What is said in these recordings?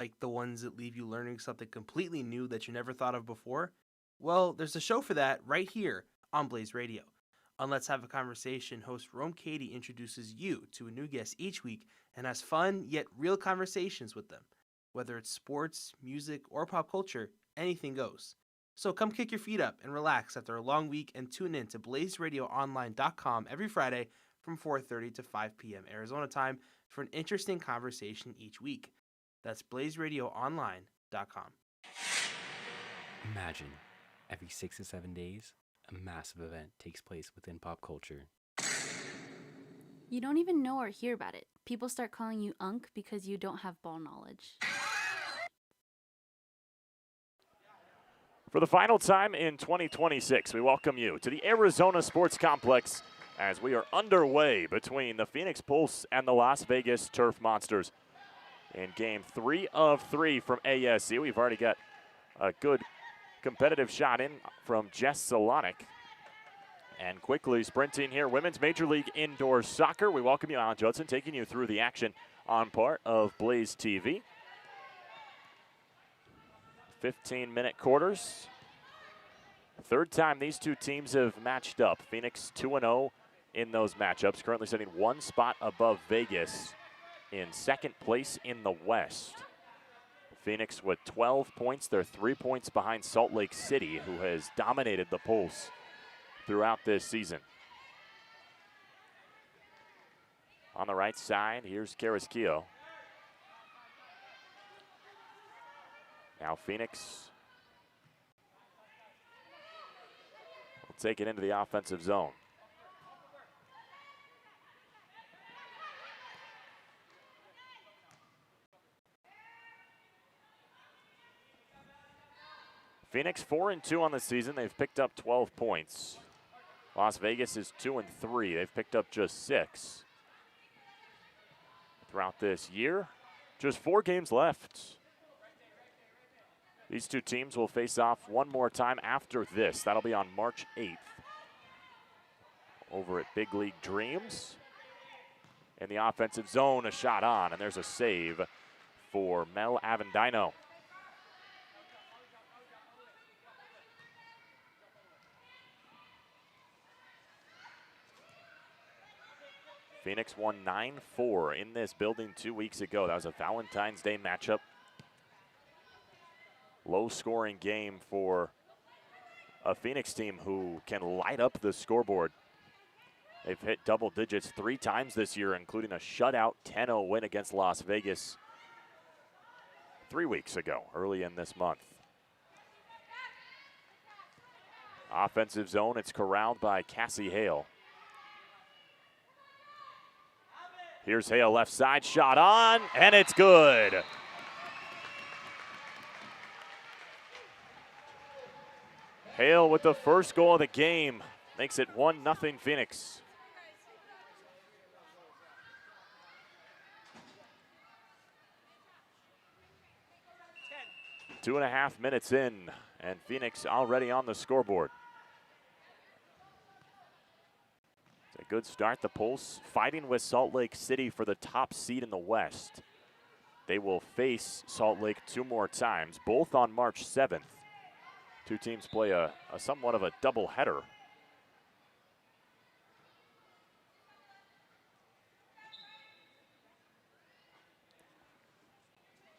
like the ones that leave you learning something completely new that you never thought of before? Well, there's a show for that right here on Blaze Radio. On Let's Have a Conversation, host Rome Katie introduces you to a new guest each week and has fun yet real conversations with them. Whether it's sports, music, or pop culture, anything goes. So come kick your feet up and relax after a long week and tune in to blazeradioonline.com every Friday from 4:30 to 5 p.m. Arizona time for an interesting conversation each week. That's blazeradioonline.com. Imagine, every 6 to 7 days, a massive event takes place within pop culture. You don't even know or hear about it. People start calling you Unk because you don't have ball knowledge. For the final time in 2026, we welcome you to the Arizona Sports Complex as we are underway between the Phoenix Pulse and the Las Vegas Turf Monsters. In game 3 of 3 from ASU, we've already got a good competitive shot in from Jess Solonic. And quickly sprinting here, Women's Major League Indoor Soccer. We welcome you, Alan Judson, taking you through the action on part of Blaze TV. 15-minute quarters. Third time these two teams have matched up. Phoenix 2-0 in those matchups, currently sitting one spot above Vegas in second place in the West. Phoenix with 12 points. They're 3 points behind Salt Lake City, who has dominated the Pulse throughout this season. On the right side, here's Carrasquillo. Now Phoenix will take it into the offensive zone. Phoenix 4-2 on the season. They've picked up 12 points. Las Vegas is 2-3. They've picked up just 6 throughout this year. Just 4 games left. These two teams will face off one more time after this. That'll be on March 8th over at Big League Dreams. In the offensive zone, a shot on, and there's a save for Mel Avendino. Phoenix won 9-4 in this building 2 weeks ago. That was a Valentine's Day matchup. Low-scoring game for a Phoenix team who can light up the scoreboard. They've hit double digits 3 times this year, including a shutout 10-0 win against Las Vegas 3 weeks ago, early in this month. Offensive zone, it's corralled by Cassie Hale. Here's Hale, left side, shot on, and it's good. Hale with the first goal of the game makes it 1-0 Phoenix. Two and a half minutes in, and Phoenix already on the scoreboard. It's a good start. The Pulse fighting with Salt Lake City for the top seed in the West. They will face Salt Lake 2 more times, both on March 7th. Two teams play a somewhat of a doubleheader.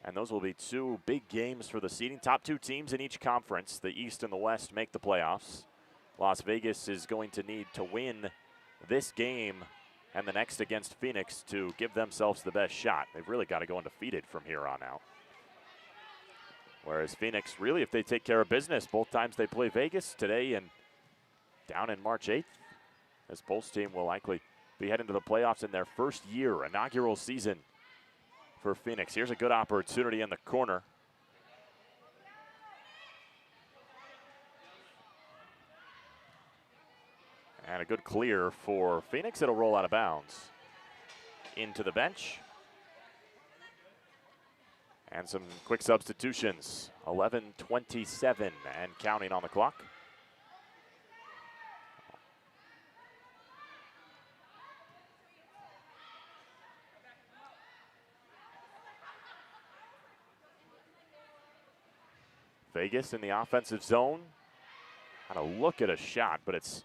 And those will be 2 big games for the seeding. Top 2 teams in each conference, the East and the West, make the playoffs. Las Vegas is going to need to win this game and the next against Phoenix to give themselves the best shot. They've really got to go undefeated from here on out. Whereas Phoenix, really, if they take care of business, both times they play Vegas, today and down in March 8th, this Pulse team will likely be heading to the playoffs in their first year, inaugural season for Phoenix. Here's a good opportunity in the corner. And a good clear for Phoenix. It'll roll out of bounds into the bench. And some quick substitutions. 11:27 and counting on the clock. Vegas in the offensive zone. Had a look at a shot, but it's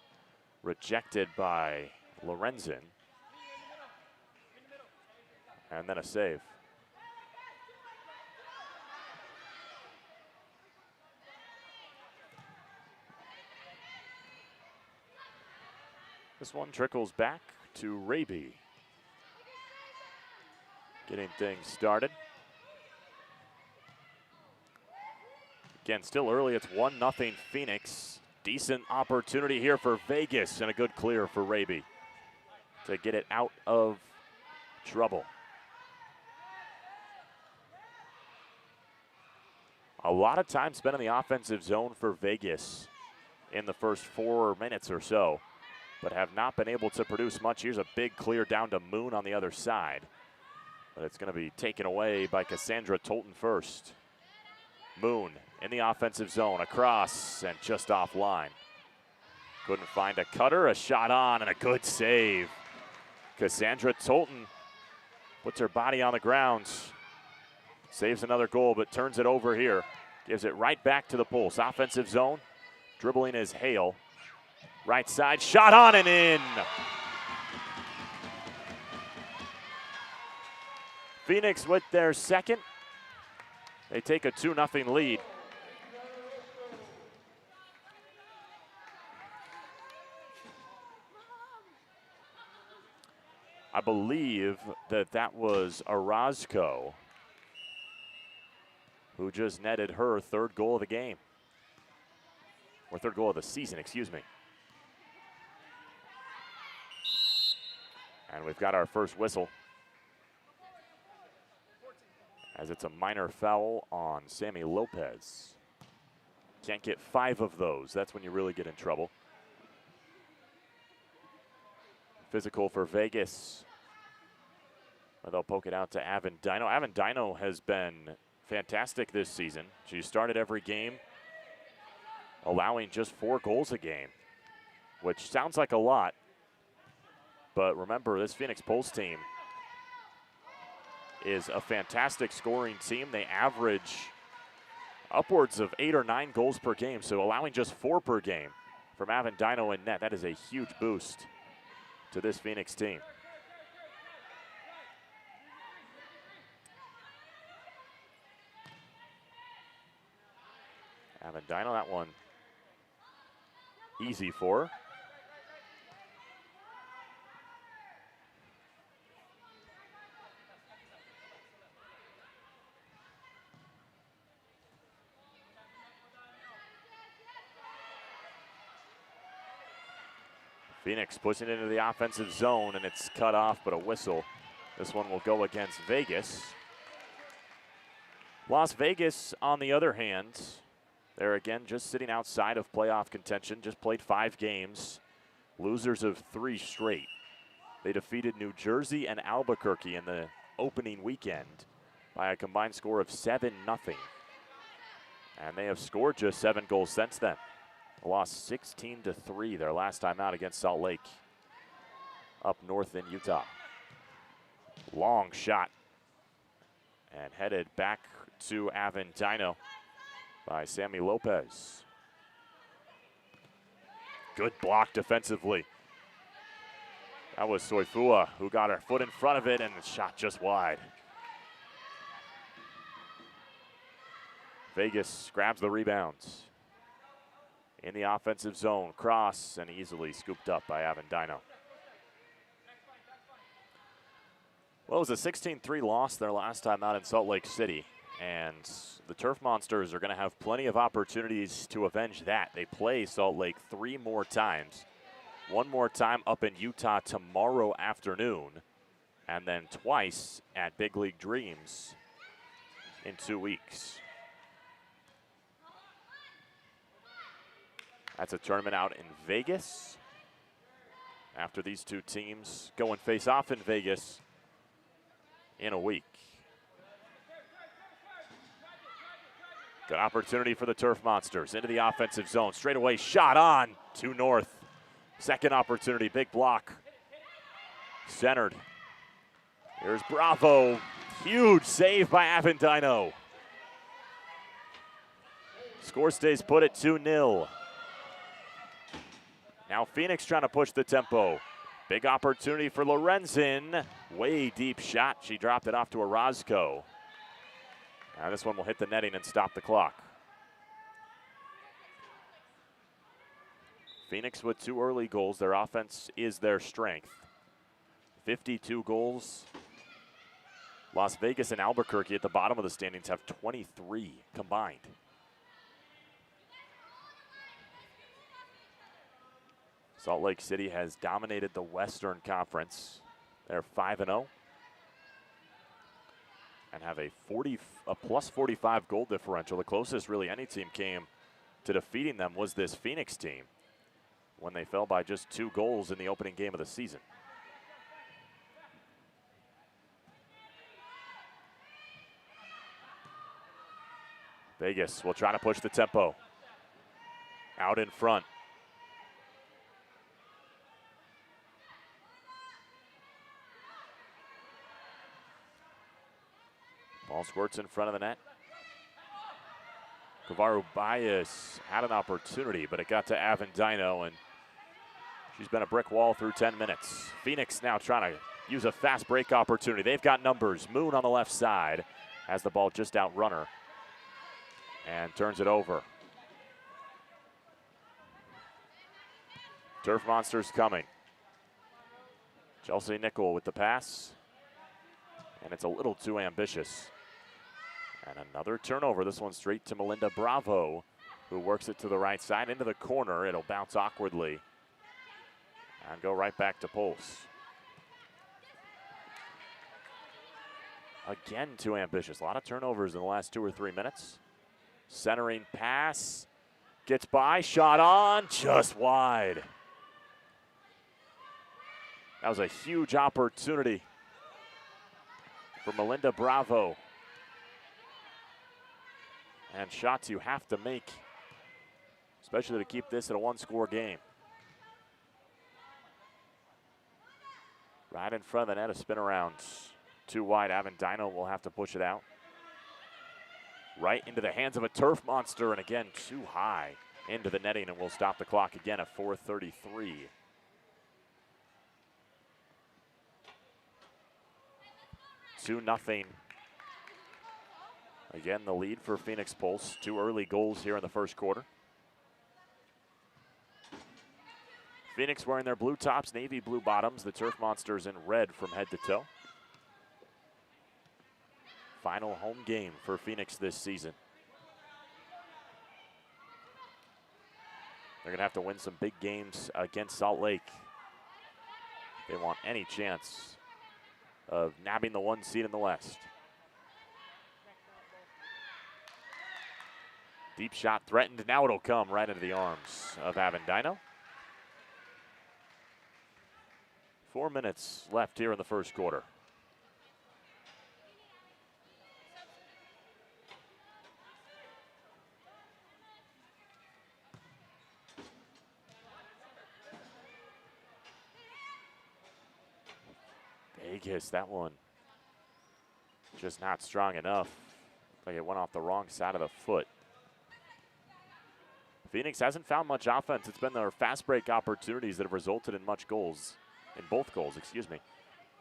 rejected by Lorenzen. And then a save. This one trickles back to Raby. Getting things started. Again, still early. It's 1-0 Phoenix. Decent opportunity here for Vegas and a good clear for Raby to get it out of trouble. A lot of time spent in the offensive zone for Vegas in the first 4 minutes or so, but have not been able to produce much. Here's a big clear down to Moon on the other side, but it's going to be taken away by Cassandra Tolton first. Moon in the offensive zone, across and just offline. Couldn't find a cutter, a shot on, and a good save. Cassandra Tolton puts her body on the ground, saves another goal, but turns it over here. Gives it right back to the Pulse. Offensive zone, dribbling is Hale. Right side, shot on and in. Phoenix with their second. They take a 2-0 lead. I believe that was Orozco who just netted her 3rd goal of the game. Or 3rd goal of the season, excuse me. And we've got our first whistle, as it's a minor foul on Sammy Lopez. Can't get 5 of those. That's when you really get in trouble. Physical for Vegas. They'll poke it out to Avendino. Avendino has been fantastic this season. She started every game, allowing just 4 goals a game, which sounds like a lot. But remember, this Phoenix Pulse team is a fantastic scoring team. They average upwards of 8 or 9 goals per game, so allowing just 4 per game from Avendino in net, that is a huge boost to this Phoenix team. Avendino, that one easy for her. Phoenix pushing into the offensive zone, and it's cut off, but a whistle. This one will go against Vegas. Las Vegas, on the other hand, they're again just sitting outside of playoff contention, just played 5 games, losers of 3 straight. They defeated New Jersey and Albuquerque in the opening weekend by a combined score of 7-0. And they have scored just 7 goals since then. Lost 16-3 their last time out against Salt Lake up north in Utah. Long shot and headed back to Avendino by Sammy Lopez. Good block defensively. That was Soifua who got her foot in front of it and the shot just wide. Vegas grabs the rebounds. In the offensive zone, cross and easily scooped up by Avendino. Well, it was a 16-3 loss their last time out in Salt Lake City, and the Turf Monsters are going to have plenty of opportunities to avenge that. They play Salt Lake 3 more times. 1 more time up in Utah tomorrow afternoon, and then twice at Big League Dreams in 2 weeks. That's a tournament out in Vegas. After these 2 teams go and face off in Vegas in a week. Good opportunity for the Turf Monsters into the offensive zone. Straight away, shot on to North. Second opportunity, big block. Centered. Here's Bravo. Huge save by Avendino. Score stays put at 2-0. Now Phoenix trying to push the tempo. Big opportunity for Lorenzen. Way deep shot. She dropped it off to Orozco. Now this one will hit the netting and stop the clock. Phoenix with 2 early goals. Their offense is their strength. 52 goals. Las Vegas and Albuquerque at the bottom of the standings have 23 combined. Salt Lake City has dominated the Western Conference. They're 5-0 and have a plus 45 goal differential. The closest really any team came to defeating them was this Phoenix team when they fell by just 2 goals in the opening game of the season. Vegas will try to push the tempo. Out in front. Ball squirts in front of the net. Kavaru Bias had an opportunity, but it got to Avendino, and she's been a brick wall through 10 minutes. Phoenix now trying to use a fast break opportunity. They've got numbers. Moon on the left side has the ball just outrun her and turns it over. Turf Monsters coming. Chelsea Nickel with the pass, and it's a little too ambitious. And another turnover, this one straight to Melinda Bravo, who works it to the right side into the corner. It'll bounce awkwardly and go right back to Pulse. Again, too ambitious. A lot of turnovers in the last 2 or 3 minutes. Centering pass, gets by, shot on, just wide. That was a huge opportunity for Melinda Bravo. And shots you have to make, especially to keep this at a 1-score game. Right in front of the net, a spin around. Too wide, Avendino will have to push it out. Right into the hands of a Turf Monster, and again, too high into the netting, and we'll stop the clock again at 4:33. Two nothing. Again, the lead for Phoenix Pulse. 2 early goals here in the first quarter. Phoenix wearing their blue tops, navy blue bottoms. The Turf Monsters in red from head to toe. Final home game for Phoenix this season. They're going to have to win some big games against Salt Lake. They want any chance of nabbing the 1 seed in the West. Deep shot threatened. Now it'll come right into the arms of Avendino. 4 minutes left here in the first quarter. Vegas, that one just not strong enough. Like it went off the wrong side of the foot. Phoenix hasn't found much offense. It's been their fast break opportunities that have resulted in both goals.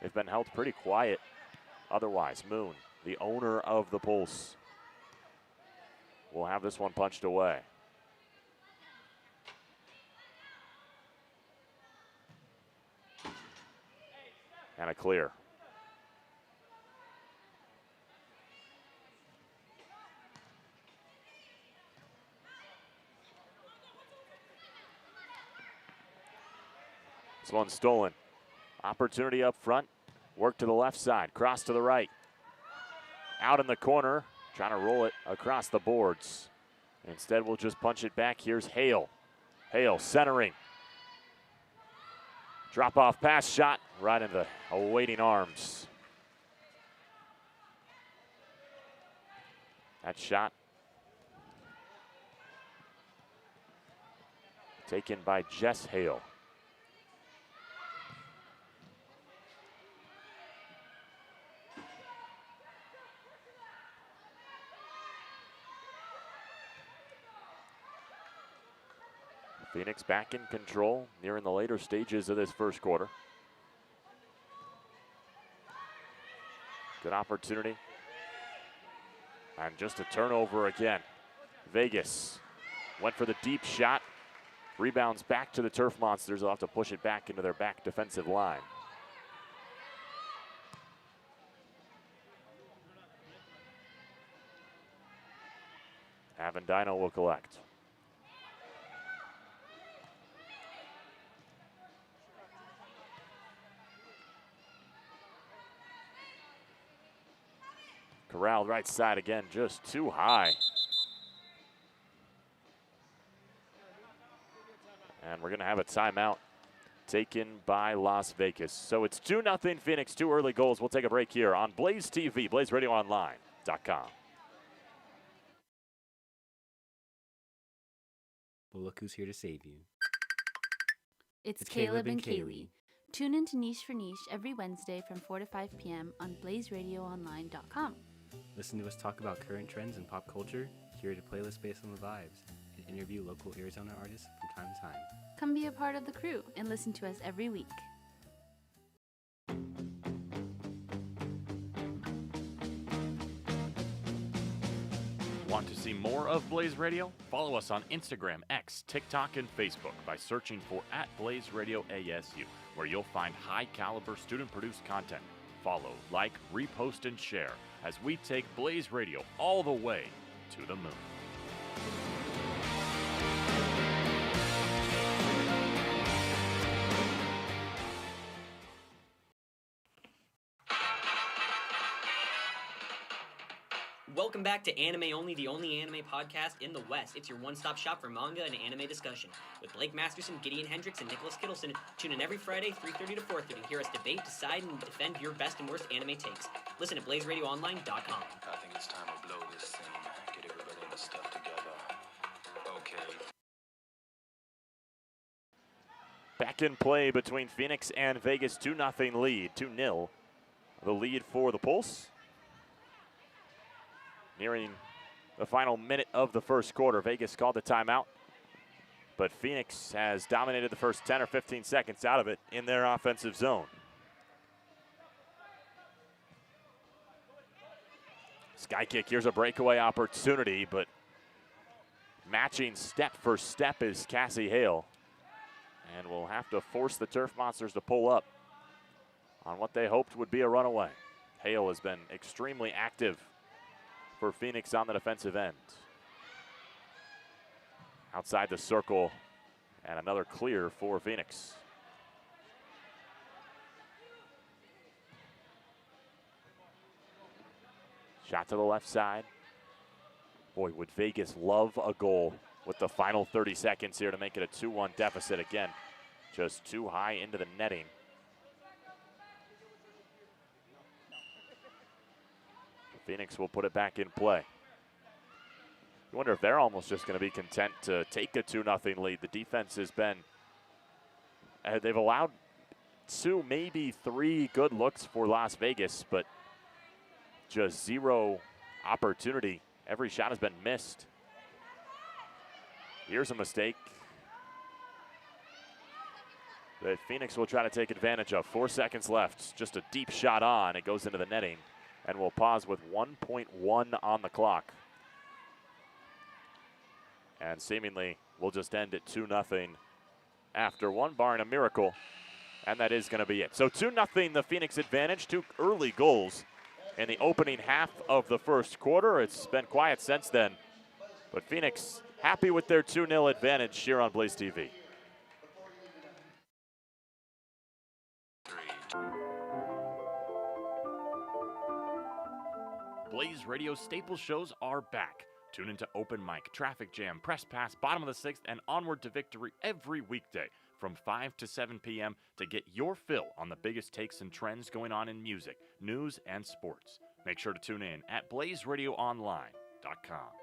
They've been held pretty quiet otherwise. Moon, the owner of the Pulse, will have this one punched away. And a clear. This one's stolen. Opportunity up front. Work to the left side. Cross to the right. Out in the corner. Trying to roll it across the boards. Instead, we'll just punch it back. Here's Hale. Hale centering. Drop off pass shot right into the awaiting arms. That shot taken by Jess Hale. Phoenix back in control, nearing the later stages of this first quarter. Good opportunity. And just a turnover again. Vegas went for the deep shot. Rebounds back to the Turf Monsters. They'll have to push it back into their back defensive line. Avendino will collect. Corralled right side again, just too high. And we're going to have a timeout taken by Las Vegas. So it's 2-0 Phoenix, 2 early goals. We'll take a break here on Blaze TV, BlazeRadioOnline.com. Well, look who's here to save you. It's It's Caleb Caleb and and Kaylee. Kaylee. Tune in to Niche for Niche every Wednesday from 4 to 5 p.m. on BlazeRadioOnline.com. Listen to us talk about current trends and pop culture, curate a playlist based on the vibes, and interview local Arizona artists from time to time. Come be a part of the crew and listen to us every week. Want to see more of Blaze Radio? Follow us on Instagram, X, TikTok, and Facebook by searching for @BlazeRadioASU, where you'll find high-caliber student-produced content. Follow, like, repost, and share as we take Blaze Radio all the way to the moon. Welcome back to Anime Only, the only anime podcast in the West. It's your one-stop shop for manga and anime discussion. With Blake Masterson, Gideon Hendricks, and Nicholas Kittleson, tune in every Friday, 3:30 to 4:30. Hear us debate, decide, and defend your best and worst anime takes. Listen at BlazeRadioOnline.com. I think it's time to blow this scene. Get everybody in the stuff together. Okay. Back in play between Phoenix and Vegas, 2-0 lead, 2-0. The lead for the Pulse. Nearing the final minute of the first quarter, Vegas called the timeout, but Phoenix has dominated the first 10 or 15 seconds out of it in their offensive zone. Sky kick, here's a breakaway opportunity, but matching step for step is Cassie Hale, and will have to force the Turf Monsters to pull up on what they hoped would be a runaway. Hale has been extremely active for Phoenix on the defensive end. Outside the circle, and another clear for Phoenix. Shot to the left side. Boy, would Vegas love a goal with the final 30 seconds here to make it a 2-1 deficit again. Just too high into the netting. Phoenix will put it back in play. You wonder if they're almost just going to be content to take a 2-0 lead. The defense has been, they've allowed 2, maybe 3 good looks for Las Vegas, but just 0 opportunity. Every shot has been missed. Here's a mistake that Phoenix will try to take advantage of. 4 seconds left, just a deep shot on. It goes into the netting. And we'll pause with 1.1 on the clock. And seemingly, we'll just end at 2-0 after one, barring a miracle. And that is going to be it. So 2-0, the Phoenix advantage. 2 early goals in the opening half of the first quarter. It's been quiet since then. But Phoenix happy with their 2-0 advantage here on Blaze TV. Blaze Radio staple shows are back. Tune into Open Mic, Traffic Jam, Press Pass, Bottom of the Sixth, and Onward to Victory every weekday from 5 to 7 p.m. to get your fill on the biggest takes and trends going on in music, news, and sports. Make sure to tune in at BlazeRadioOnline.com.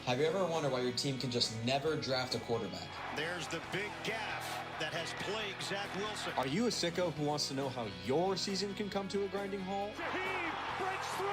Have you ever wondered why your team can just never draft a quarterback? There's the big gaff. that has plagued Zach Wilson. Are you a sicko who wants to know how your season can come to a grinding halt? Shaheed breaks through!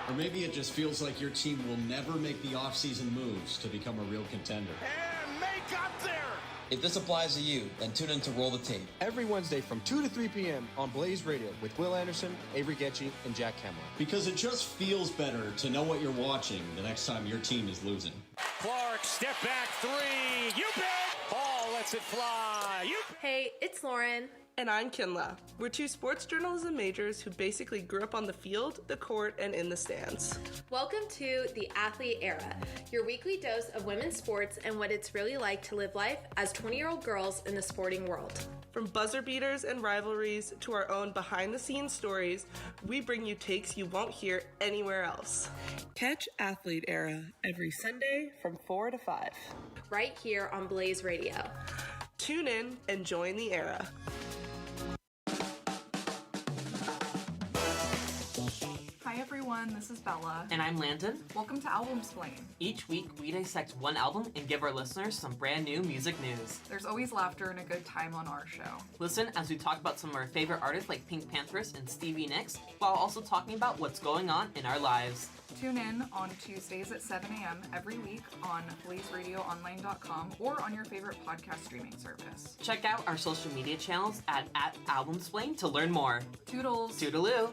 Or maybe it just feels like your team will never make the offseason moves to become a real contender. And May got there! If this applies to you, then tune in to Roll the Tape. Every Wednesday from 2 to 3 p.m. on Blaze Radio with Will Anderson, Avery Getchie, and Jack Kemler. Because it just feels better to know what you're watching the next time your team is losing. Clark, step back three. You bet! Hall lets it fly. Hey, it's Lauren. And I'm Kinla. We're two sports journalism majors who basically grew up on the field, the court, and in the stands. Welcome to The Athlete Era, your weekly dose of women's sports and what it's really like to live life as 20-year-old girls in the sporting world. From buzzer beaters and rivalries to our own behind-the-scenes stories, we bring you takes you won't hear anywhere else. Catch Athlete Era every Sunday from 4 to 5. Right here on Blaze Radio. Tune in and join the era. Hi everyone, this is Bella. And I'm Landon. Welcome to Album Splain. Each week, we dissect one album and give our listeners some brand new music news. There's always laughter and a good time on our show. Listen as we talk about some of our favorite artists like Pink Panthers and Stevie Nicks, while also talking about what's going on in our lives. Tune in on Tuesdays at 7 a.m. every week on blazeradioonline.com or on your favorite podcast streaming service. Check out our social media channels at @AlbumSplain to learn more. Toodles! Toodaloo!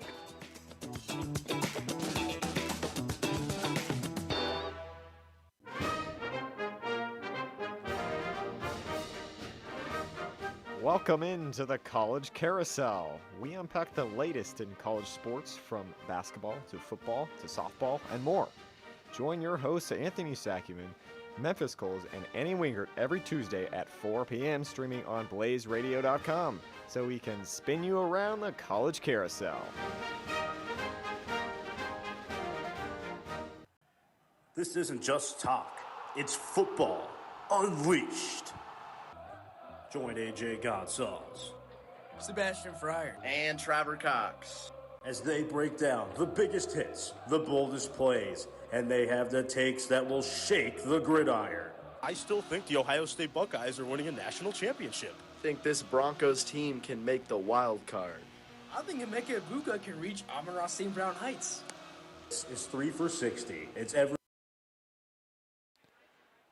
Welcome into the College Carousel. We unpack the latest in college sports from basketball to football to softball and more. Join your hosts Anthony Sakuman, Memphis Coles, and Annie Wingert every Tuesday at 4 p.m. streaming on blazeradio.com so we can spin you around the College Carousel. This isn't just talk, it's football unleashed. Join AJ Gonzalez, Sebastian Fryer, and Trevor Cox as they break down the biggest hits, the boldest plays, and they have the takes that will shake the gridiron. I still think the Ohio State Buckeyes are winning a national championship. I think this Broncos team can make the wild card. I think Emeka Egbuka can reach Amon-Ra St. Brown Heights. This is 3 for 60. It's every.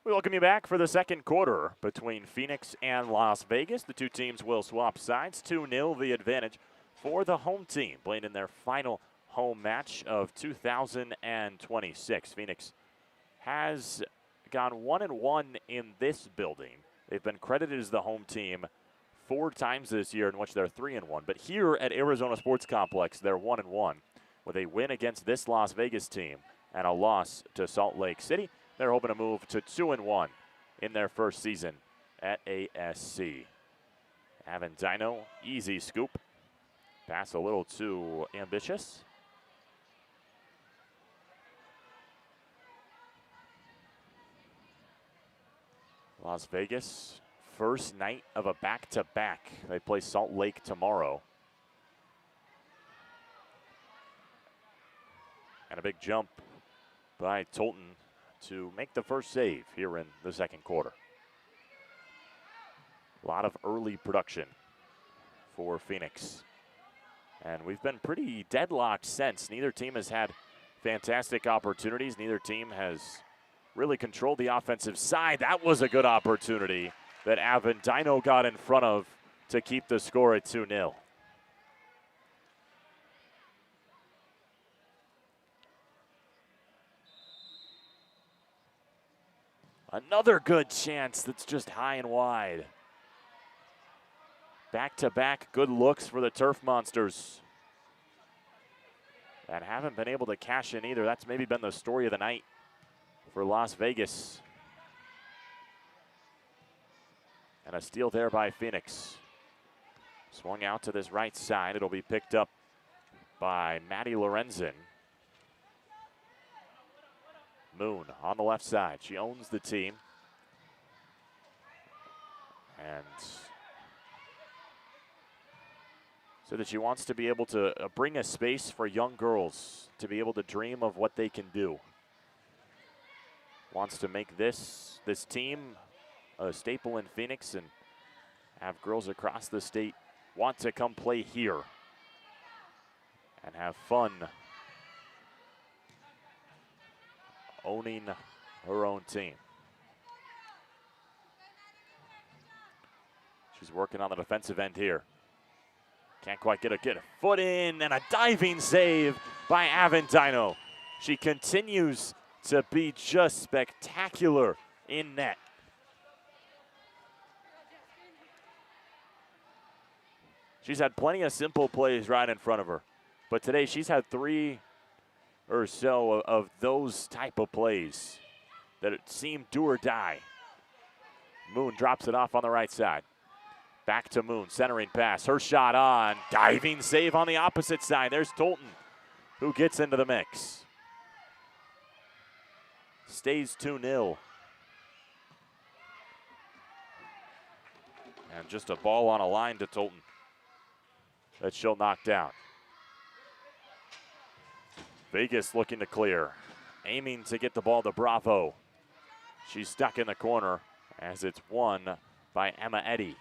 We welcome you back for the second quarter between Phoenix and Las Vegas. The two teams will swap sides. 2-0 the advantage for the home team, playing in their final home match of 2026. Phoenix has gone 1-1 in this building. They've been credited as the home team 4 times this year, in which they're 3-1. But here at Arizona Sports Complex, they're 1-1 with a win against this Las Vegas team and a loss to Salt Lake City. They're hoping to move to 2-1 in their first season at ASC. Avendino, easy scoop. Pass a little too ambitious. Las Vegas, first night of a back-to-back. They play Salt Lake tomorrow. And a big jump by Tolton to make the first save here in the second quarter. A lot of early production for Phoenix. And we've been pretty deadlocked since. Neither team has had fantastic opportunities. Neither team has really controlled the offensive side. That was a good opportunity that Avendino got in front of to keep the score at 2-0. Another good chance that's just high and wide. Back-to-back good looks for the Turf Monsters that haven't been able to cash in either. That's maybe been the story of the night for Las Vegas. And a steal there by Phoenix. Swung out to this right side. It'll be picked up by Maddie Lorenzen. Moon on the left side. She owns the team. And so that she wants to be able to bring a space for young girls to be able to dream of what they can do. Wants to make this team a staple in Phoenix and have girls across the state want to come play here and have fun owning her own team. She's working on the defensive end here. Can't quite get a foot in, and a diving save by Avendino. She continues to be just spectacular in net. She's had plenty of simple plays right in front of her, but today she's had 3 or so of those type of plays that it seemed do or die. Moon drops it off on the right side. Back to Moon, centering pass. Her shot on, diving save on the opposite side. There's Tolton, who gets into the mix. Stays 2-0. And just a ball on a line to Tolton that she'll knock down. Vegas looking to clear, aiming to get the ball to Bravo. She's stuck in the corner as it's won by Emma Eddy.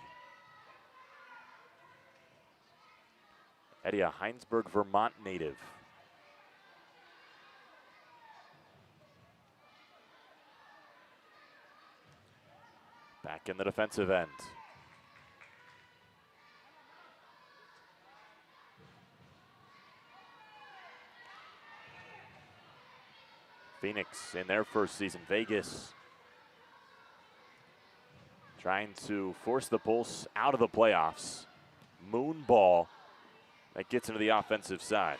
Eddy, a Heinsberg, Vermont native. Back in the defensive end. Phoenix in their first season. Vegas trying to force the Pulse out of the playoffs. Moon ball that gets into the offensive side.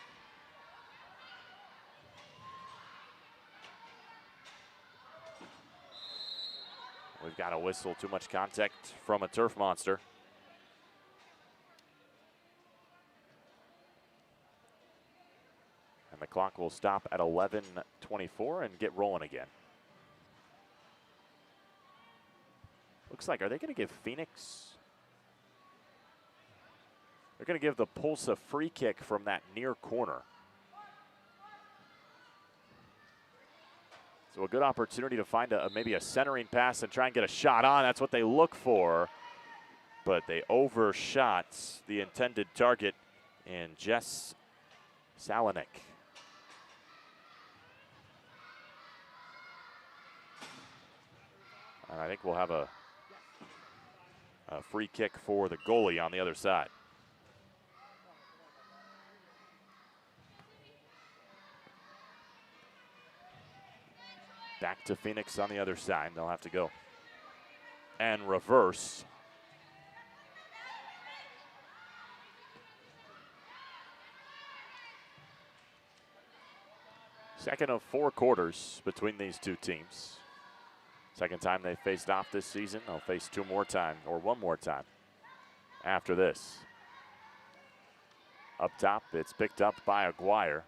We've got a whistle, too much contact from a turf monster. And the clock will stop at 11:24 and get rolling again. Looks like, are they going to give Phoenix? They're going to give the Pulse a free kick from that near corner. So a good opportunity to find maybe a centering pass and try and get a shot on. That's what they look for. But they overshot the intended target in Jess Salonik. And I think we'll have a free kick for the goalie on the other side. Back to Phoenix on the other side. They'll have to go and reverse. Second of 4 quarters between these two teams. Second time they faced off this season. They'll face 2 more times, or 1 more time after this. Up top, it's picked up by Aguirre.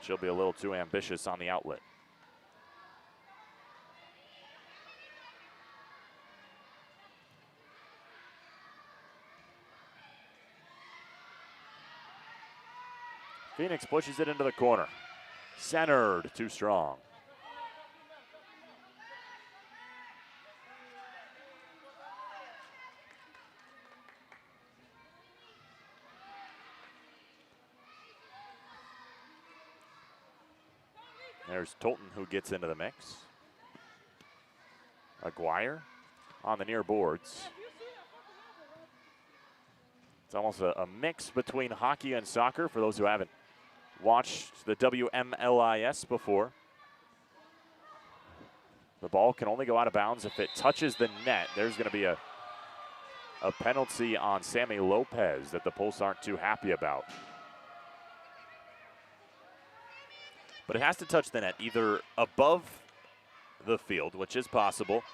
She'll be a little too ambitious on the outlet. Phoenix pushes it into the corner. Centered, too strong. There's Tolton, who gets into the mix. Aguirre on the near boards. It's almost a mix between hockey and soccer for those who haven't watched the WMLIS before. The ball can only go out of bounds if it touches the net. There's going to be a penalty on Sammy Lopez that the Pulse aren't too happy about. But it has to touch the net, either above the field, which is possible,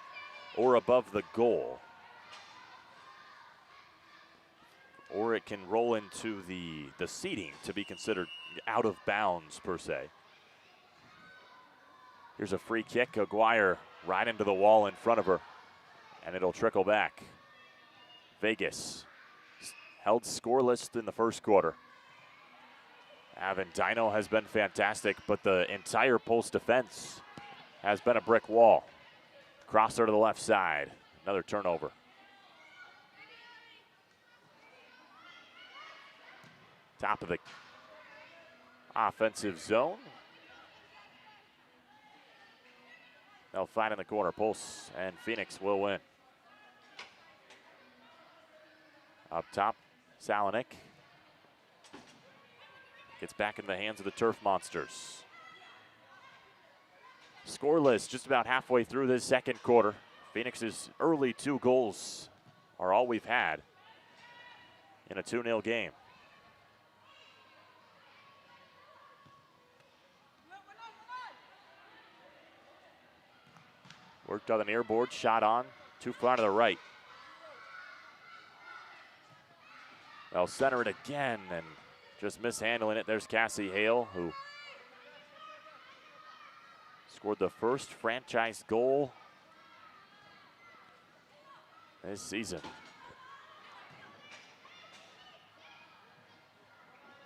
or above the goal. Or it can roll into the seating to be considered out of bounds, per se. Here's a free kick. Aguirre right into the wall in front of her, and it'll trickle back. Vegas held scoreless in the first quarter. Avendino has been fantastic, but the entire Pulse defense has been a brick wall. Crosser to the left side. Another turnover. Top of the offensive zone. They'll find in the corner. Pulse and Phoenix will win. Up top, Salonik. Gets back in the hands of the Turf Monsters. Scoreless just about halfway through this second quarter. Phoenix's early 2 goals are all we've had in a 2-0 game. Worked on the near board, shot on, too far to the right. They'll center it again and just mishandling it. There's Cassie Hale, who scored the first franchise goal this season.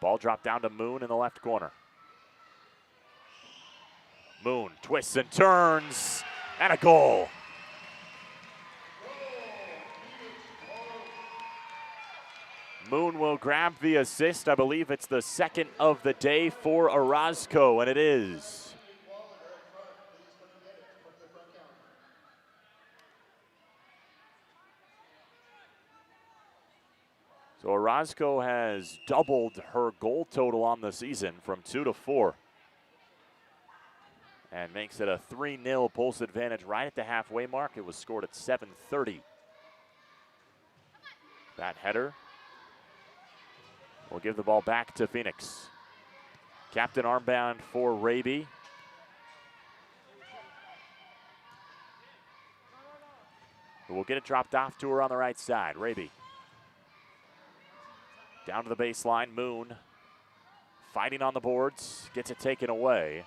Ball dropped down to Moon in the left corner. Moon twists and turns, and a goal. Moon will grab the assist. I believe it's the second of the day for Orozco, and it is. So Orozco has doubled her goal total on the season from 2 to 4. And makes it a 3-0 Pulse advantage right at the halfway mark. It was scored at 7:30. That header will give the ball back to Phoenix. Captain armband for Raby. Who will get it dropped off to her on the right side. Raby. Down to the baseline, Moon. Fighting on the boards, gets it taken away.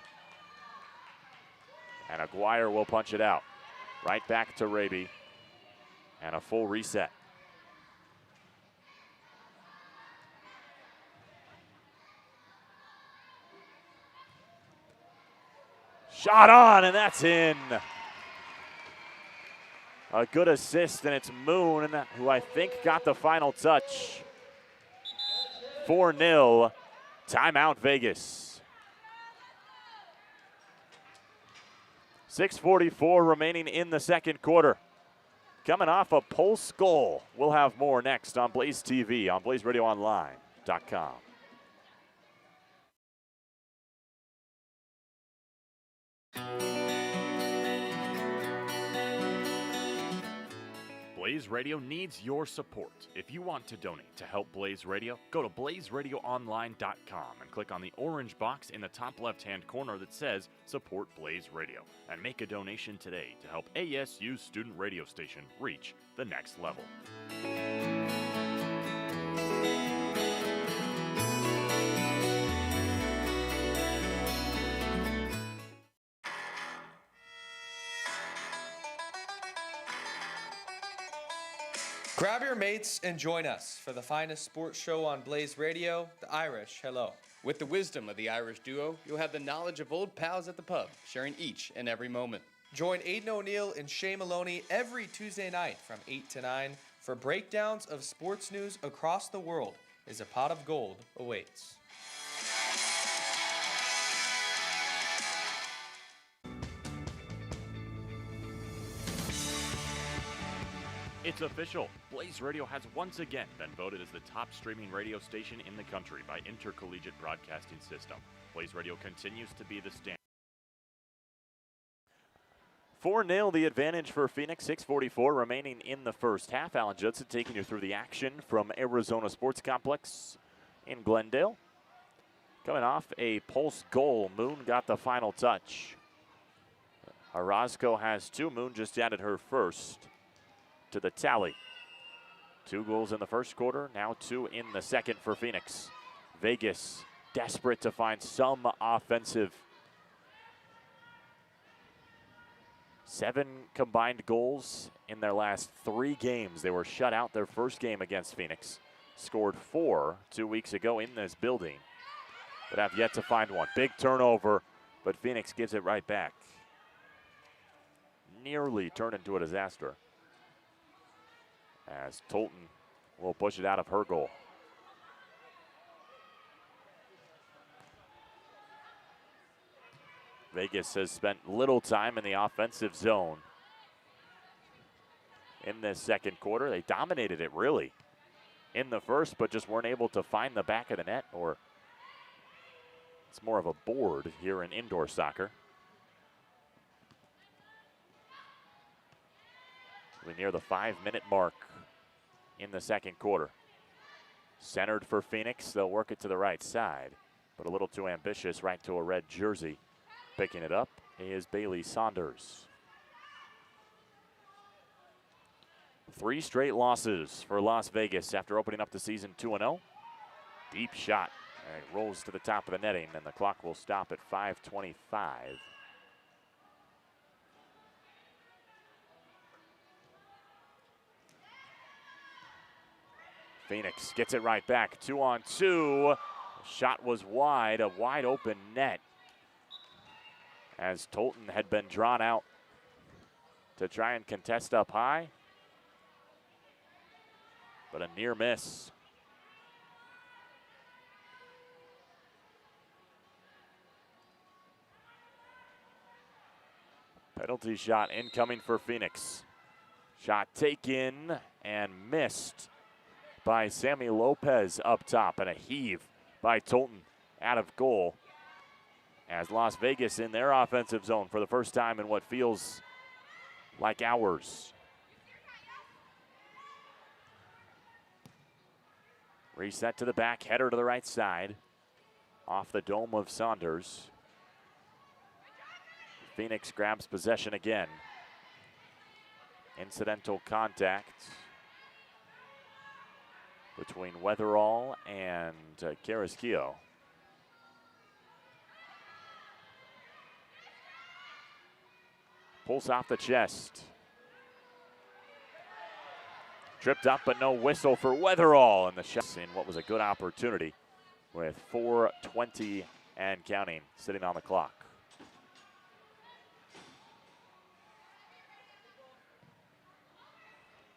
And Aguirre will punch it out. Right back to Raby. And a full reset. Shot on, and that's in. A good assist, and it's Moon, who I think got the final touch. 4-0, timeout Vegas. 6:44 remaining in the second quarter. Coming off a Pulse goal. We'll have more next on Blaze TV, on BlazeRadioOnline.com. Blaze Radio needs your support. If you want to donate to help Blaze Radio, go to BlazeRadioOnline.com and click on the orange box in the top left-hand corner that says Support Blaze Radio and make a donation today to help ASU's student radio station reach the next level. Grab your mates and join us for the finest sports show on Blaze Radio, The Irish Hello. With the wisdom of the Irish duo, you'll have the knowledge of old pals at the pub, sharing each and every moment. Join Aidan O'Neill and Shay Maloney every Tuesday night from 8 to 9 for breakdowns of sports news across the world as a pot of gold awaits. It's official. Blaze Radio has once again been voted as the top streaming radio station in the country by Intercollegiate Broadcasting System. Blaze Radio continues to be the standard. 4-0 the advantage for Phoenix. 6:44 remaining in the first half. Alan Judson taking you through the action from Arizona Sports Complex in Glendale. Coming off a Pulse goal, Moon got the final touch. Orozco has 2. Moon just added her first to the tally. 2 goals in the first quarter, now 2 in the second for Phoenix. Vegas desperate to find some offensive. 7 combined goals in their last 3 games. They were shut out their first game against Phoenix. Scored 4 2 weeks ago in this building, but have yet to find one. Big turnover, but Phoenix gives it right back. Nearly turned into a disaster, as Tolton will push it out of her goal. Vegas has spent little time in the offensive zone in this second quarter. They dominated it, really, in the first, but just weren't able to find the back of the net, or it's more of a board here in indoor soccer. We're near the 5-minute mark in the second quarter. Centered for Phoenix, they'll work it to the right side, but a little too ambitious, right to a red jersey. Picking it up is Bailey Saunders. 3 straight losses for Las Vegas after opening up the season 2-0. Deep shot, and it rolls to the top of the netting, and the clock will stop at 5:25. Phoenix gets it right back, 2-on-2. Shot was wide, a wide open net, as Tolton had been drawn out to try and contest up high, but a near miss. Penalty shot incoming for Phoenix. Shot taken and missed by Sammy Lopez up top, and a heave by Tolton out of goal, as Las Vegas in their offensive zone for the first time in what feels like hours. Reset to the back, header to the right side, off the dome of Saunders. Phoenix grabs possession again. Incidental contact between Weatherall and Carrasquillo. Pulls off the chest. Tripped up, but no whistle for Weatherall, and the shot in what was a good opportunity with 4:20 and counting sitting on the clock.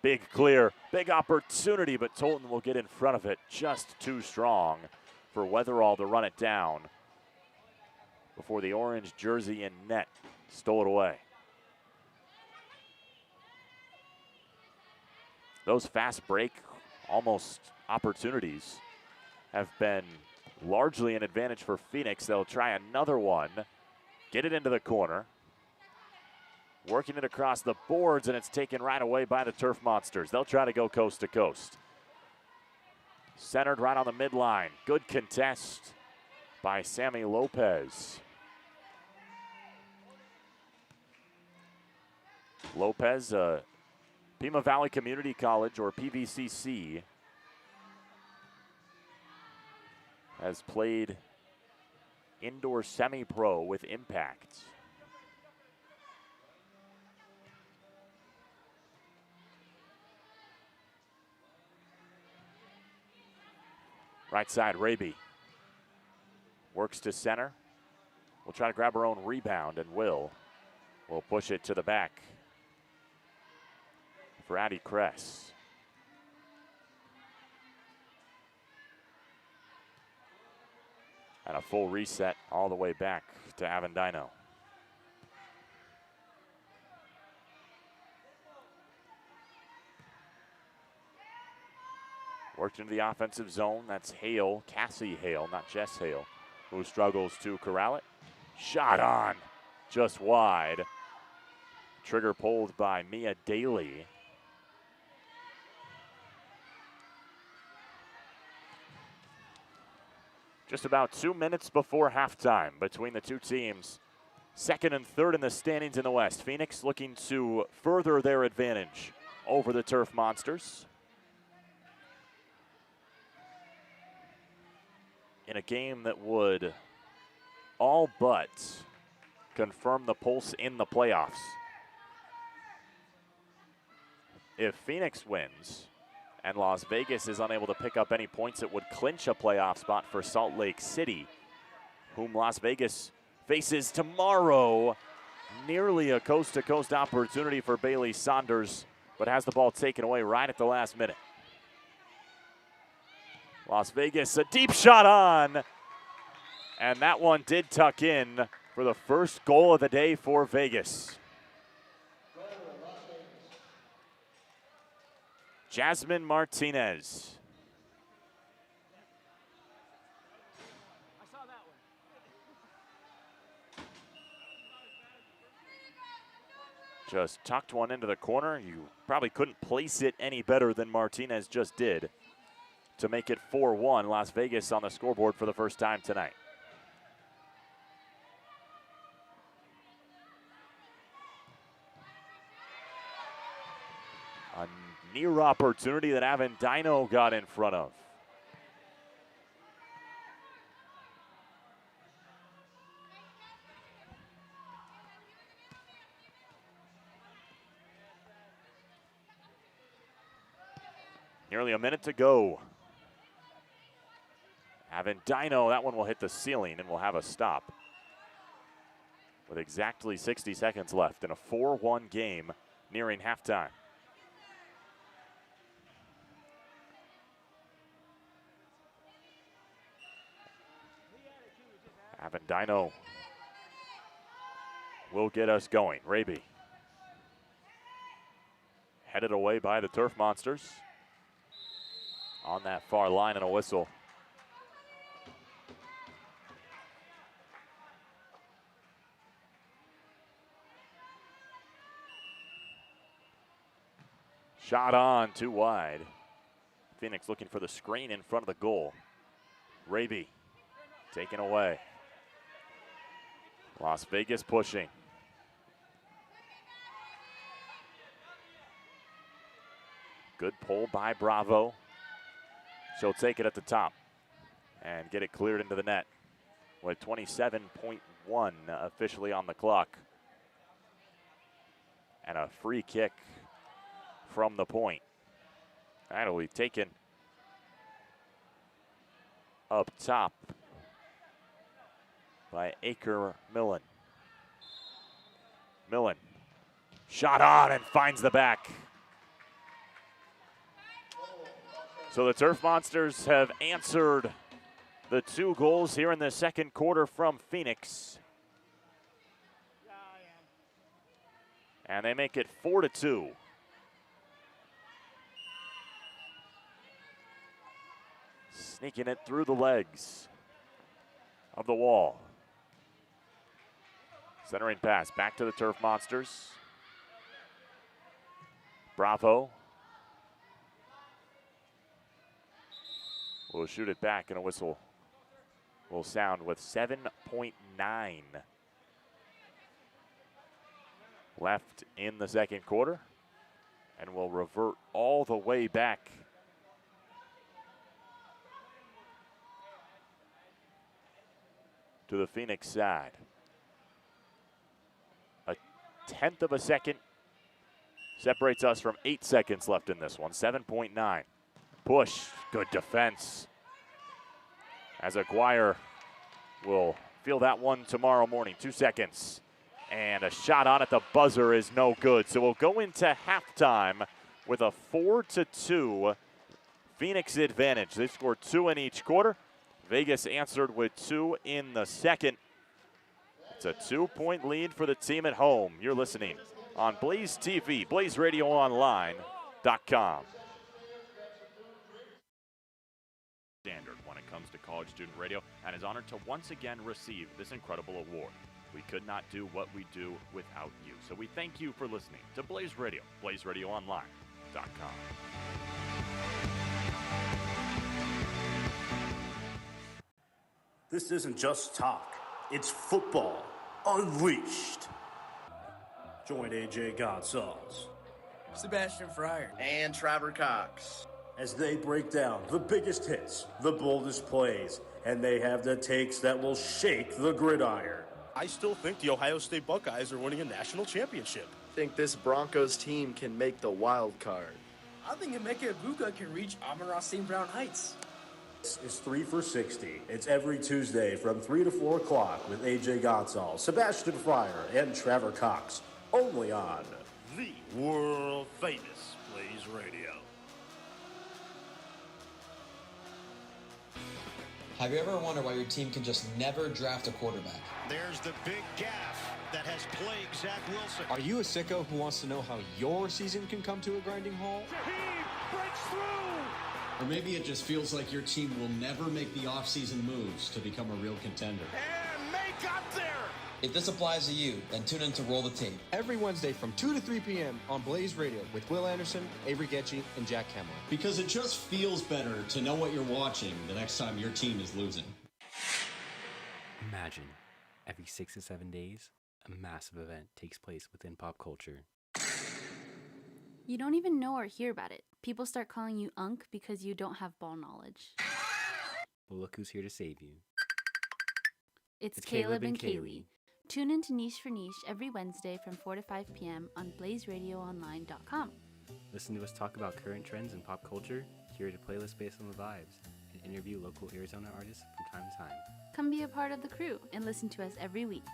Big clear, big opportunity, but Tolton will get in front of it just too strong for Weatherall to run it down before the orange jersey in net stole it away. Those fast break, almost opportunities, have been largely an advantage for Phoenix. They'll try another one, get it into the corner, working it across the boards, and it's taken right away by the Turf Monsters. They'll try to go coast to coast. Centered right on the midline. Good contest by Sammy Lopez. Lopez, Pima Valley Community College, or PVCC, has played indoor semi-pro with Impact. Right side, Raby works to center. We'll try to grab her own rebound, and will push it to the back for Addie Kress. And a full reset all the way back to Avendino. Worked into the offensive zone. That's Hale, Cassie Hale, not Jess Hale, who struggles to corral it. Shot on, just wide. Trigger pulled by Mia Daly. Just about 2 minutes before halftime between the two teams. Second and third in the standings in the West. Phoenix looking to further their advantage over the Turf Monsters in a game that would all but confirm the pulse in the playoffs. If Phoenix wins and Las Vegas is unable to pick up any points, it would clinch a playoff spot for Salt Lake City, whom Las Vegas faces tomorrow. Nearly a coast-to-coast opportunity for Bailey Saunders, but has the ball taken away right at the last minute. Las Vegas, a deep shot on, and that one did tuck in for the first goal of the day for Vegas. Jasmine Martinez. Just tucked one into the corner. You probably couldn't place it any better than Martinez just did to make it 4-1. Las Vegas on the scoreboard for the first time tonight. A near opportunity that Avendino got in front of. Nearly a minute to go. Avendino, that one will hit the ceiling and will have a stop. With exactly 60 seconds left in a 4-1 game nearing halftime. Avendino will get us going. Raby headed away by the Turf Monsters. On that far line and a whistle. Shot on, too wide. Phoenix looking for the screen in front of the goal. Raby taken away. Las Vegas pushing. Good pull by Bravo. She'll take it at the top and get it cleared into the net with 27.1 officially on the clock. And a free kick from the point. That'll be taken up top by Aker Millen. Millen, shot on and finds the back. So the Turf Monsters have answered the 2 goals here in the second quarter from Phoenix. And they make it 4-2. Sneaking it through the legs of the wall. Centering pass back to the Turf Monsters. Bravo will shoot it back, and a whistle will sound with 7.9 left in the second quarter, and will revert all the way back to the Phoenix side. A 1/10 of a second separates us from 8 seconds left in this one. 7.9. Push, good defense. As Aguirre will feel that one tomorrow morning. 2 seconds. And a shot on at the buzzer is no good. So we'll go into halftime with a 4-2 Phoenix advantage. They scored 2 in each quarter. Vegas answered with 2 in the second. It's a 2-point lead for the team at home. You're listening on Blaze TV, BlazeRadioOnline.com. Standard when it comes to college student radio, and is honored to once again receive this incredible award. We could not do what we do without you. So we thank you for listening to Blaze Radio, BlazeRadioOnline.com. This isn't just talk, it's football unleashed. Join AJ Gonzalez, Sebastian Fryer, and Trevor Cox as they break down the biggest hits, the boldest plays, and they have the takes that will shake the gridiron. I still think the Ohio State Buckeyes are winning a national championship. Think this Broncos team can make the wild card. I think Emeka Egbuka can reach Amon-Ra St. Brown heights. This is 3 for 60. It's every Tuesday from 3 to 4 o'clock with AJ Gonzalez, Sebastian Fryer, and Trevor Cox. Only on The world famous Blaze Radio. Have you ever wondered why your team can just never draft a quarterback? There's the big gaff that has plagued Zach Wilson. Are you a sicko who wants to know how your season can come to a grinding halt? Shaheed breaks through. Or maybe it just feels like your team will never make the offseason moves to become a real contender. And they got there. If this applies to you, then tune in to Roll the Tape. Every Wednesday from 2 to 3 p.m. on Blaze Radio with Will Anderson, Avery Getchy, and Jack Cameron. Because it just feels better to know what you're watching the next time your team is losing. Imagine, every 6 to 7 days, a massive event takes place within pop culture. You don't even know or hear about it. People start calling you Unc because you don't have ball knowledge. But look who's here to save you. It's Caleb and Kaylee. Tune in to Niche for Niche every Wednesday from 4 to 5 p.m. on blazeradioonline.com. Listen to us talk about current trends in pop culture, curate a playlist based on the vibes, and interview local Arizona artists from time to time. Come be a part of the crew and listen to us every week.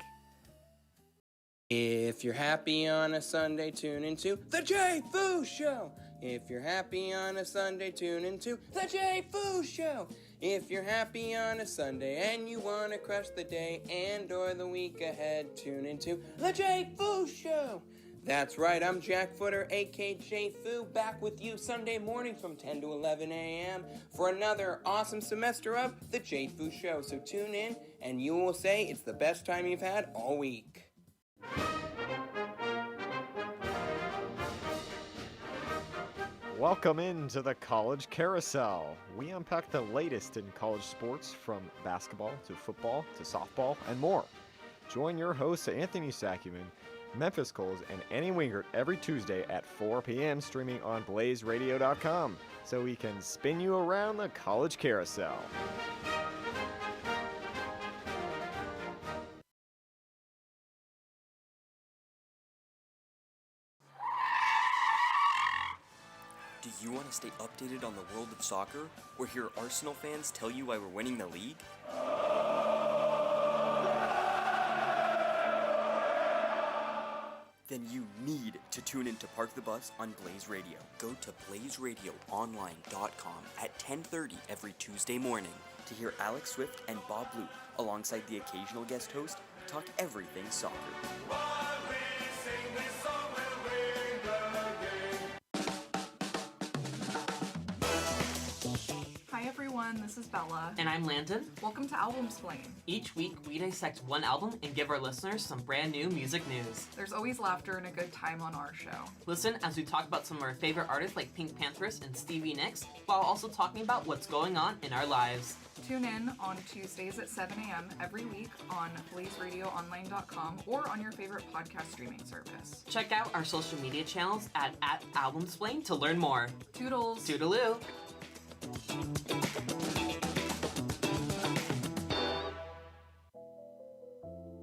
If you're happy on a Sunday, tune into The Jay Foo Show. If you're happy on a Sunday, tune into The Jay Foo Show. If you're happy on a Sunday and you want to crush the day and or the week ahead, tune into The Jay Foo Show. That's right, I'm Jack Footer, aka Jay Foo, back with you Sunday mornings from 10 to 11 a.m. for another awesome semester of The Jay Foo Show. So tune in and you will say it's the best time you've had all week. Welcome into the College Carousel. We unpack the latest in college sports from basketball to football to softball and more. Join your hosts Anthony Sakuman, Memphis Coles, and Annie Wingert every Tuesday at 4 p.m. streaming on blazeradio.com so we can spin you around the College Carousel. Do you want to stay updated on the world of soccer, or hear Arsenal fans tell you why we're winning the league? Then you need to tune in to Park the Bus on Blaze Radio. Go to blazeradioonline.com at 10:30 every Tuesday morning to hear Alex Swift and Bob Blue, alongside the occasional guest host, talk everything soccer. Hi everyone, this is Bella. And I'm Landon. Welcome to Album Splain. Each week we dissect one album and give our listeners some brand new music news. There's always laughter and a good time on our show. Listen as we talk about some of our favorite artists like Pink Panthers and Stevie Nicks, while also talking about what's going on in our lives. Tune in on Tuesdays at 7 a.m. every week on blazeradioonline.com or on your favorite podcast streaming service. Check out our social media channels at @AlbumSplain to learn more. Toodles! Toodaloo!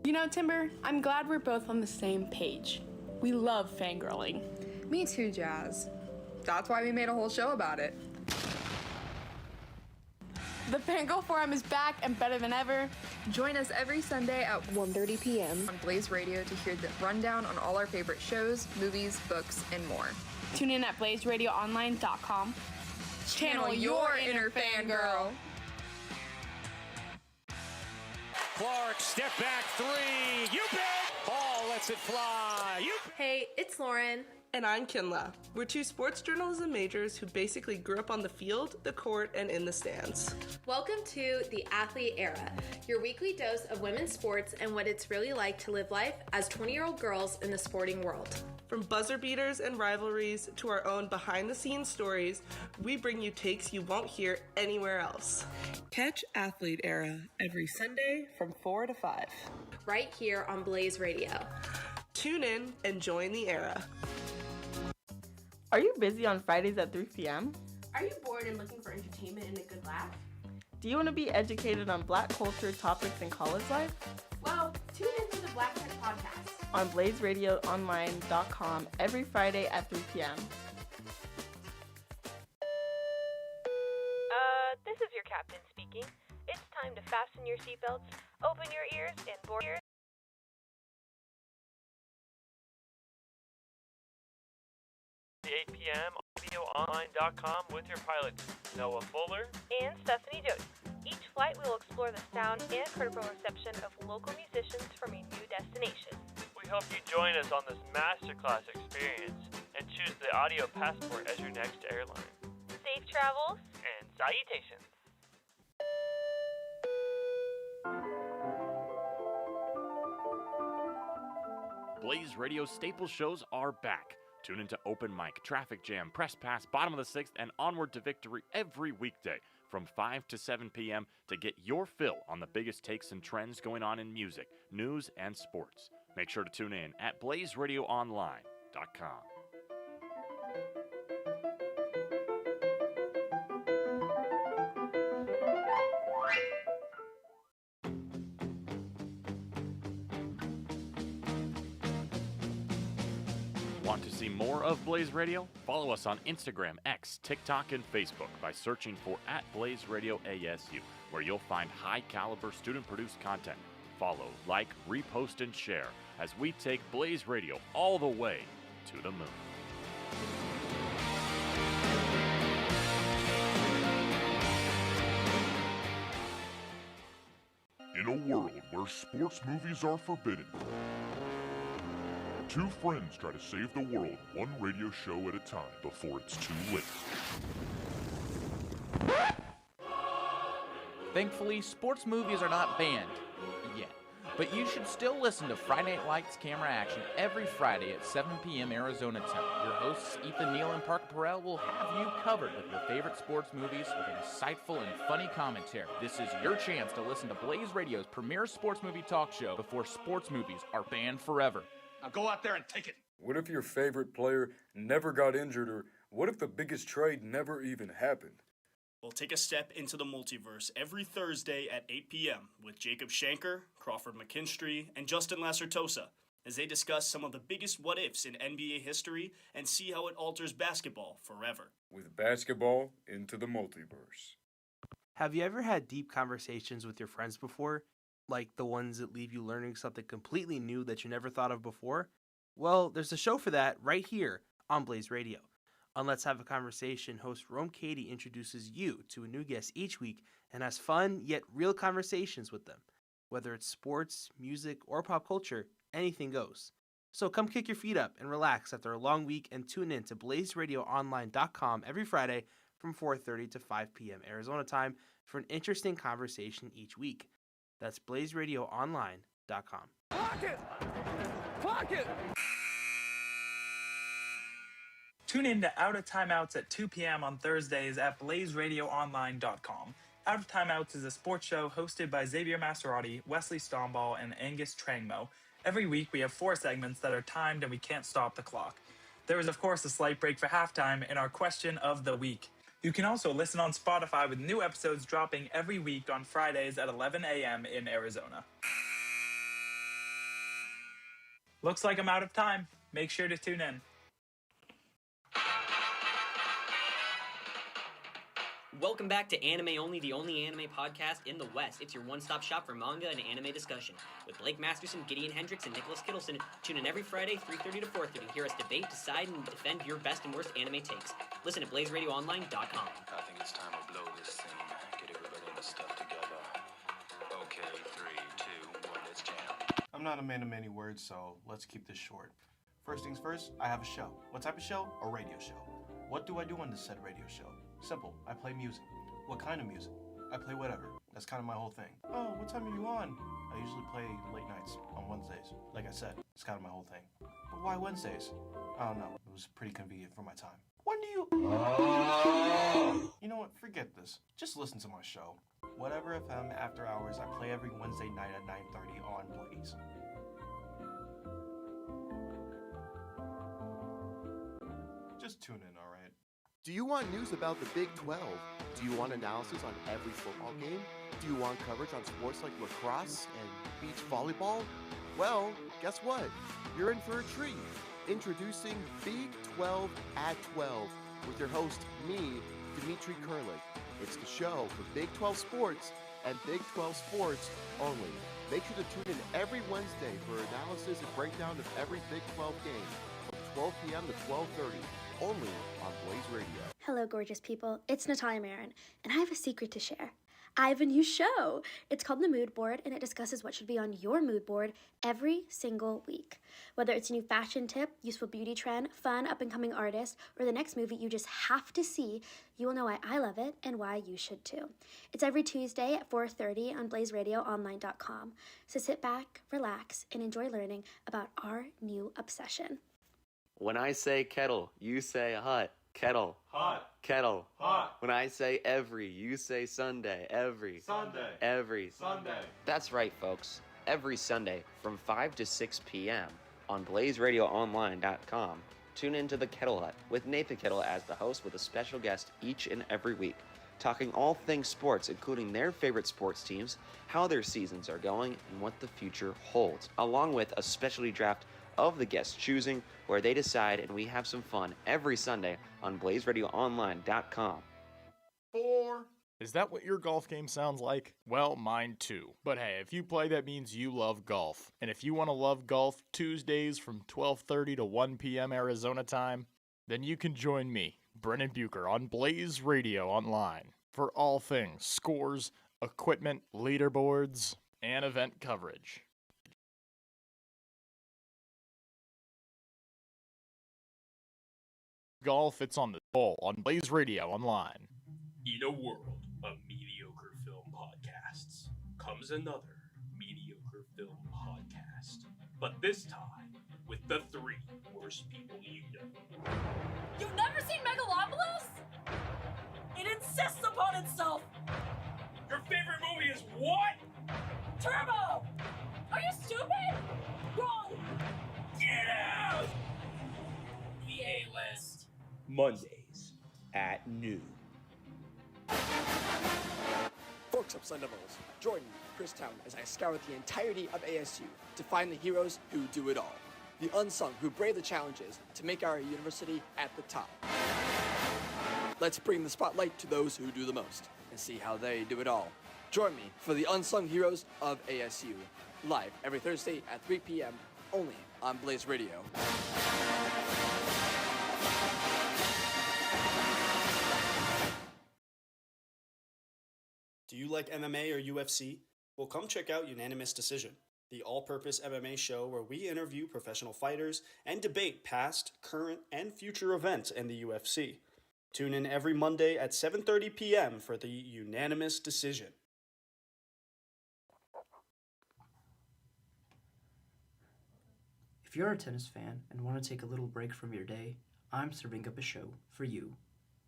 You know, Timber, I'm glad we're both on the same page. We love fangirling. Me too, Jazz. That's why we made a whole show about it. The Fangirl Forum is back and better than ever. Join us every Sunday at 1:30 p.m. on Blaze Radio to hear the rundown on all our favorite shows, movies, books, and more. Tune in at blazeradioonline.com. Channel your inner fangirl. Clark, step back three. You bet. Hall lets it fly. Hey, it's Lauren. And I'm Kinla. We're two sports journalism majors who basically grew up on the field, the court, and in the stands. Welcome to the Athlete Era, your weekly dose of women's sports and what it's really like to live life as 20-year-old girls in the sporting world. From buzzer beaters and rivalries to our own behind-the-scenes stories, we bring you takes you won't hear anywhere else. Catch Athlete Era every Sunday from 4 to 5. Right here on Blaze Radio. Tune in and join the era. Are you busy on Fridays at 3 p.m.? Are you bored and looking for entertainment and a good laugh? Do you want to be educated on Black culture topics in college life? Well, tune in to the Black Tech Podcast on blazeradioonline.com every Friday at 3 p.m. This is your captain speaking. It's time to fasten your seatbelts, open your ears, and board your... The 8 p.m. audioonline.com with your pilots, Noah Fuller and Stephanie Jones. Each flight, we will explore the sound and critical reception of local musicians from a new destination. We hope you join us on this masterclass experience and choose the audio passport as your next airline. Safe travels And salutations. Blaze Radio staple shows are back. Tune into Open Mic, Traffic Jam, Press Pass, Bottom of the Sixth, and Onward to Victory every weekday from 5 to 7 p.m. to get your fill on the biggest takes and trends going on in music, news, and sports. Make sure to tune in at blazeradioonline.com. Want to see more of Blaze Radio? Follow us on Instagram, X, TikTok, and Facebook by searching for @BlazeRadioASU, where you'll find high-caliber student-produced content. Follow, like, repost, and share as we take Blaze Radio all the way to the moon. In a world where sports movies are forbidden, two friends try to save the world one radio show at a time before it's too late. Thankfully, sports movies are not banned yet, but you should still listen to Friday Night Lights Camera Action every Friday at 7 p.m. Arizona time. Your hosts Ethan Neal and Parker Perrell will have you covered with your favorite sports movies with insightful and funny commentary. This is your chance to listen to Blaze Radio's premier sports movie talk show before sports movies are banned forever. Now go out there and take it. What if your favorite player never got injured, or what if the biggest trade never even happened? We'll take a step into the multiverse every Thursday at 8 p.m. with Jacob Shanker, Crawford McKinstry, and Justin Lacertosa as they discuss some of the biggest what-ifs in NBA history and see how it alters basketball forever. With basketball into the multiverse. Have you ever had deep conversations with your friends before? Like the ones that leave you learning something completely new that you never thought of before? Well, there's a show for that right here on Blaze Radio. On Let's Have a Conversation, host Rome Katie introduces you to a new guest each week and has fun yet real conversations with them. Whether it's sports, music, or pop culture, anything goes. So come kick your feet up and relax after a long week and tune in to BlazeRadioOnline.com every Friday from 4:30 to 5 p.m. Arizona time for an interesting conversation each week. That's BlazeRadioOnline.com. Clock it! Clock it! Tune in to Out of Timeouts at 2 p.m. on Thursdays at BlazeRadioOnline.com. Out of Timeouts is a sports show hosted by Xavier Maserati, Wesley Stomball, and Angus Trangmo. Every week we have 4 segments that are timed and we can't stop the clock. There is, of course, a slight break for halftime in our question of the week. You can also listen on Spotify with new episodes dropping every week on Fridays at 11 a.m. in Arizona. Looks like I'm out of time. Make sure to tune in. Welcome back to Anime Only, the only anime podcast in the West. It's your one-stop shop for manga and anime discussion. With Blake Masterson, Gideon Hendricks, and Nicholas Kittleson, tune in every Friday, 3:30 to 4:30 to hear us debate, decide, and defend your best and worst anime takes. Listen at BlazeRadioOnline.com. I think it's time to blow this thing. Get everybody in the stuff together. Okay, 3, 2, 1, let's jam. I'm not a man of many words, so let's keep this short. First things first, I have a show. What type of show? A radio show. What do I do on this said radio show? Simple, I play music. What kind of music? I play whatever. That's kind of my whole thing. Oh, what time are you on? I usually play late nights on Wednesdays. Like I said, it's kind of my whole thing. But why Wednesdays? I don't know. It was pretty convenient for my time. When do you... You know what? Forget this. Just listen to my show. Whatever FM After Hours, I play every Wednesday night at 9:30 on Blaze. Just tune in, alright? Do you want news about the Big 12? Do you want analysis on every football game? Do you want coverage on sports like lacrosse and beach volleyball? Well, guess what? You're in for a treat. Introducing Big 12 at 12 with your host, me, Dimitri Kurlik. It's the show for Big 12 sports and Big 12 sports only. Make sure to tune in every Wednesday for analysis and breakdown of every Big 12 game from 12 p.m. to 12:30. Only on Blaze Radio. Hello, gorgeous people. It's Natalia Marin, and I have a secret to share. I have a new show. It's called The Mood Board, and it discusses what should be on your mood board every single week. Whether it's a new fashion tip, useful beauty trend, fun up-and-coming artist, or the next movie you just have to see, you will know why I love it and why you should too. It's every Tuesday at 4:30 on blazeradioonline.com. So sit back, relax, and enjoy learning about our new obsession. When I say kettle, you say hot. Kettle. Hot. Kettle. Hot. When I say every, you say Sunday. Every. Sunday. Every. Sunday. That's right, folks. Every Sunday from 5 to 6 p.m. on blazeradioonline.com. Tune into the Kettle Hut with Nathan Kettle as the host with a special guest each and every week, talking all things sports, including their favorite sports teams, how their seasons are going, and what the future holds, along with a specialty draft of the guests choosing, where they decide, and we have some fun every Sunday on blazeradioonline.com. 4. Is that what your golf game sounds like? Well, mine too. But hey, if you play, that means you love golf. And if you want to love golf Tuesdays from 12:30 to 1 p.m. Arizona time, then you can join me, Brennan Bucher, on Blaze Radio Online for all things scores, equipment, leaderboards, and event coverage. Golf, it's on the ball on Blaze Radio Online. In a world of mediocre film podcasts comes another mediocre film podcast. But this time, with the 3 worst people you know. You've never seen Megalopolis? It insists upon itself! Your favorite movie is what? Turbo! Are you stupid? Wrong! Get out! The A-list. Mondays at noon. Folks up, Sun Devils. Join me, Chris Town, as I scour the entirety of ASU to find the heroes who do it all. The unsung who brave the challenges to make our university at the top. Let's bring the spotlight to those who do the most and see how they do it all. Join me for the Unsung Heroes of ASU, live every Thursday at 3 p.m. only on Blaze Radio. Do you like MMA or UFC? Well, come check out Unanimous Decision, the all-purpose MMA show where we interview professional fighters and debate past, current, and future events in the UFC. Tune in every Monday at 7:30 p.m. for the Unanimous Decision. If you're a tennis fan and want to take a little break from your day, I'm serving up a show for you.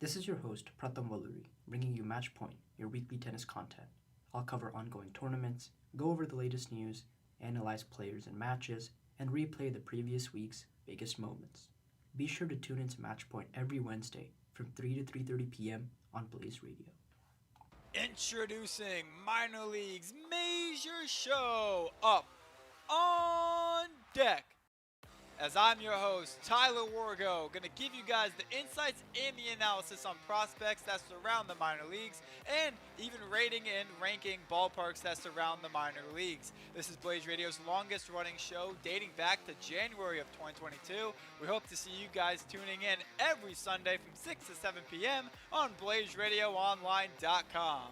This is your host, Pratham Valluri, bringing you Match Point, your weekly tennis content. I'll cover ongoing tournaments, go over the latest news, analyze players and matches, and replay the previous week's biggest moments. Be sure to tune into Match Point every Wednesday from 3 to 3:30 p.m. on Blaze Radio. Introducing Minor League's major show, Up on Deck. As I'm your host, Tyler Wargo, going to give you guys the insights and the analysis on prospects that surround the minor leagues and even rating and ranking ballparks that surround the minor leagues. This is Blaze Radio's longest running show dating back to January of 2022. We hope to see you guys tuning in every Sunday from 6 to 7 p.m. on blazeradioonline.com.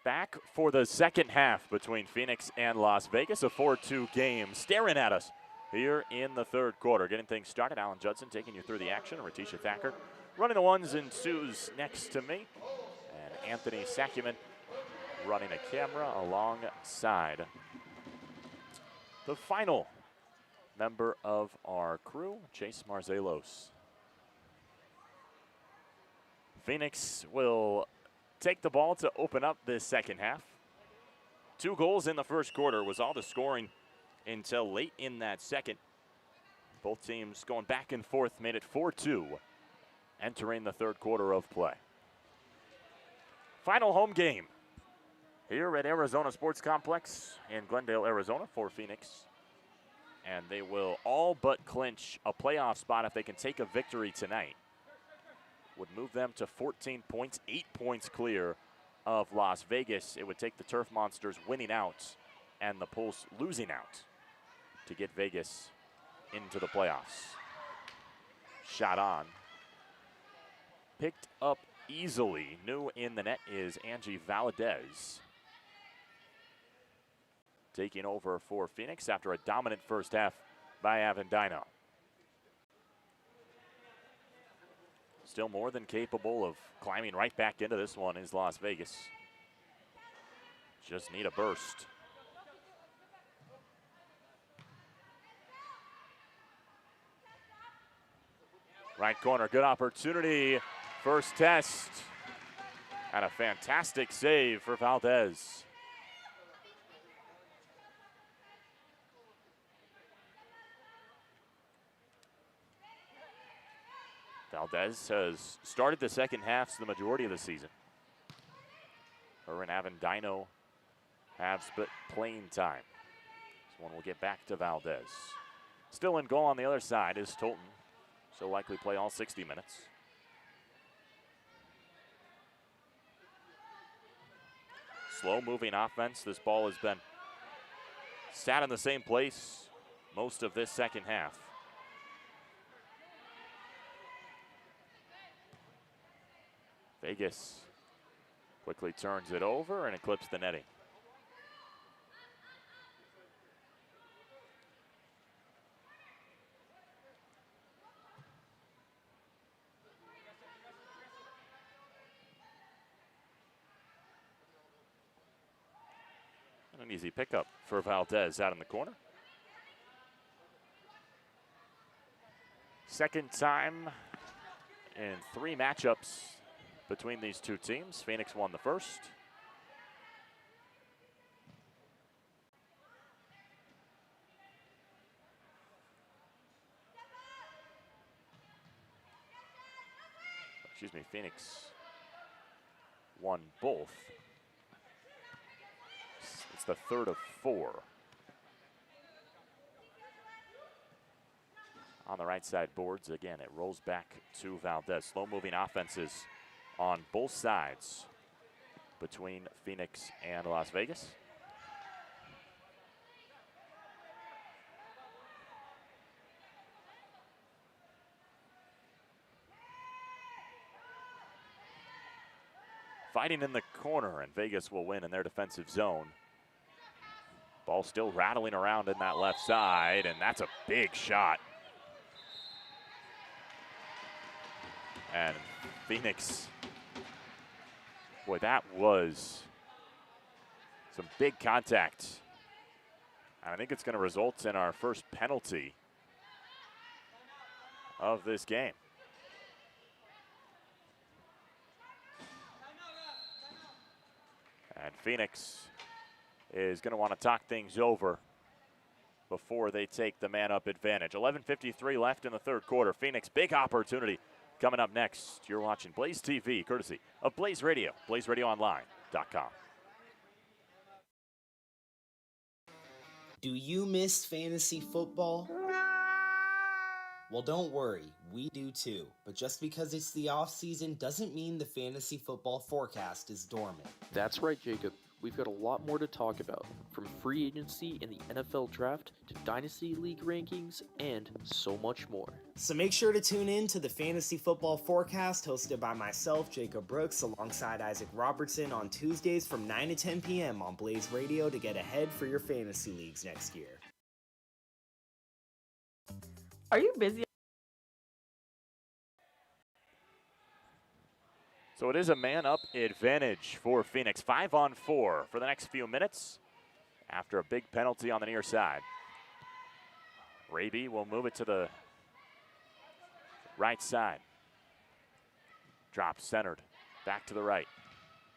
Back for the second half between Phoenix and Las Vegas, a 4-2 game staring at us here in the third quarter. Getting things started, Alan Judson taking you through the action, Ratisha Thacker running the ones and twos next to me, and Anthony Sakuman running a camera alongside the final member of our crew, Chase Marzelos. Phoenix will take the ball to open up this second half. 2 goals in the first quarter was all the scoring until late in that second. Both teams going back and forth made it 4-2 entering the third quarter of play. Final home game here at Arizona Sports Complex in Glendale, Arizona for Phoenix. And they will all but clinch a playoff spot if they can take a victory tonight. Would move them to 14 points, 8 points clear of Las Vegas. It would take the Turf Monsters winning out and the Pulse losing out to get Vegas into the playoffs. Shot on. picked up easily. New in the net is Angie Valadez, taking over for Phoenix after a dominant first half by Avendino. Still more than capable of climbing right back into this one is Las Vegas. Just need a burst. Right corner, good opportunity. First test. And a fantastic save for Valdez. Valdez has started the second half the majority of the season. Her and Avendino have split playing time. This one will get back to Valdez. Still in goal on the other side is Tolton. She'll likely play all 60 minutes. Slow moving offense. This ball has been sat in the same place most of this second half. Vegas quickly turns it over and it clips the netting. And an easy pickup for Valdez out in the corner. Second time in 3 matchups between these two teams. Phoenix won the first. Phoenix won both. It's the third of 4. On the right side boards, again, it rolls back to Valdez. Slow-moving offenses on both sides between Phoenix and Las Vegas. Fighting in the corner, and Vegas will win in their defensive zone. Ball still rattling around in that left side, and that's a big shot. And Phoenix, boy, that was some big contact. And I think it's going to result in our first penalty of this game. And Phoenix is going to want to talk things over before they take the man-up advantage. 11:53 left in the third quarter. Phoenix, big opportunity coming up next. You're watching Blaze TV, courtesy of Blaze Radio, blazeradioonline.com. Do you miss fantasy football? Well, don't worry, we do too. But just because it's the off-season doesn't mean the fantasy football forecast is dormant. That's right, Jacob. We've got a lot more to talk about, from free agency and the NFL draft to Dynasty League rankings and so much more. So make sure to tune in to the Fantasy Football Forecast hosted by myself, Jacob Brooks, alongside Isaac Robertson on Tuesdays from 9 to 10 p.m. on Blaze Radio to get ahead for your fantasy leagues next year. Are you busy? So it is a man-up advantage for Phoenix. 5-on-4 for the next few minutes after a big penalty on the near side. Raby will move it to the right side. Drop centered, back to the right.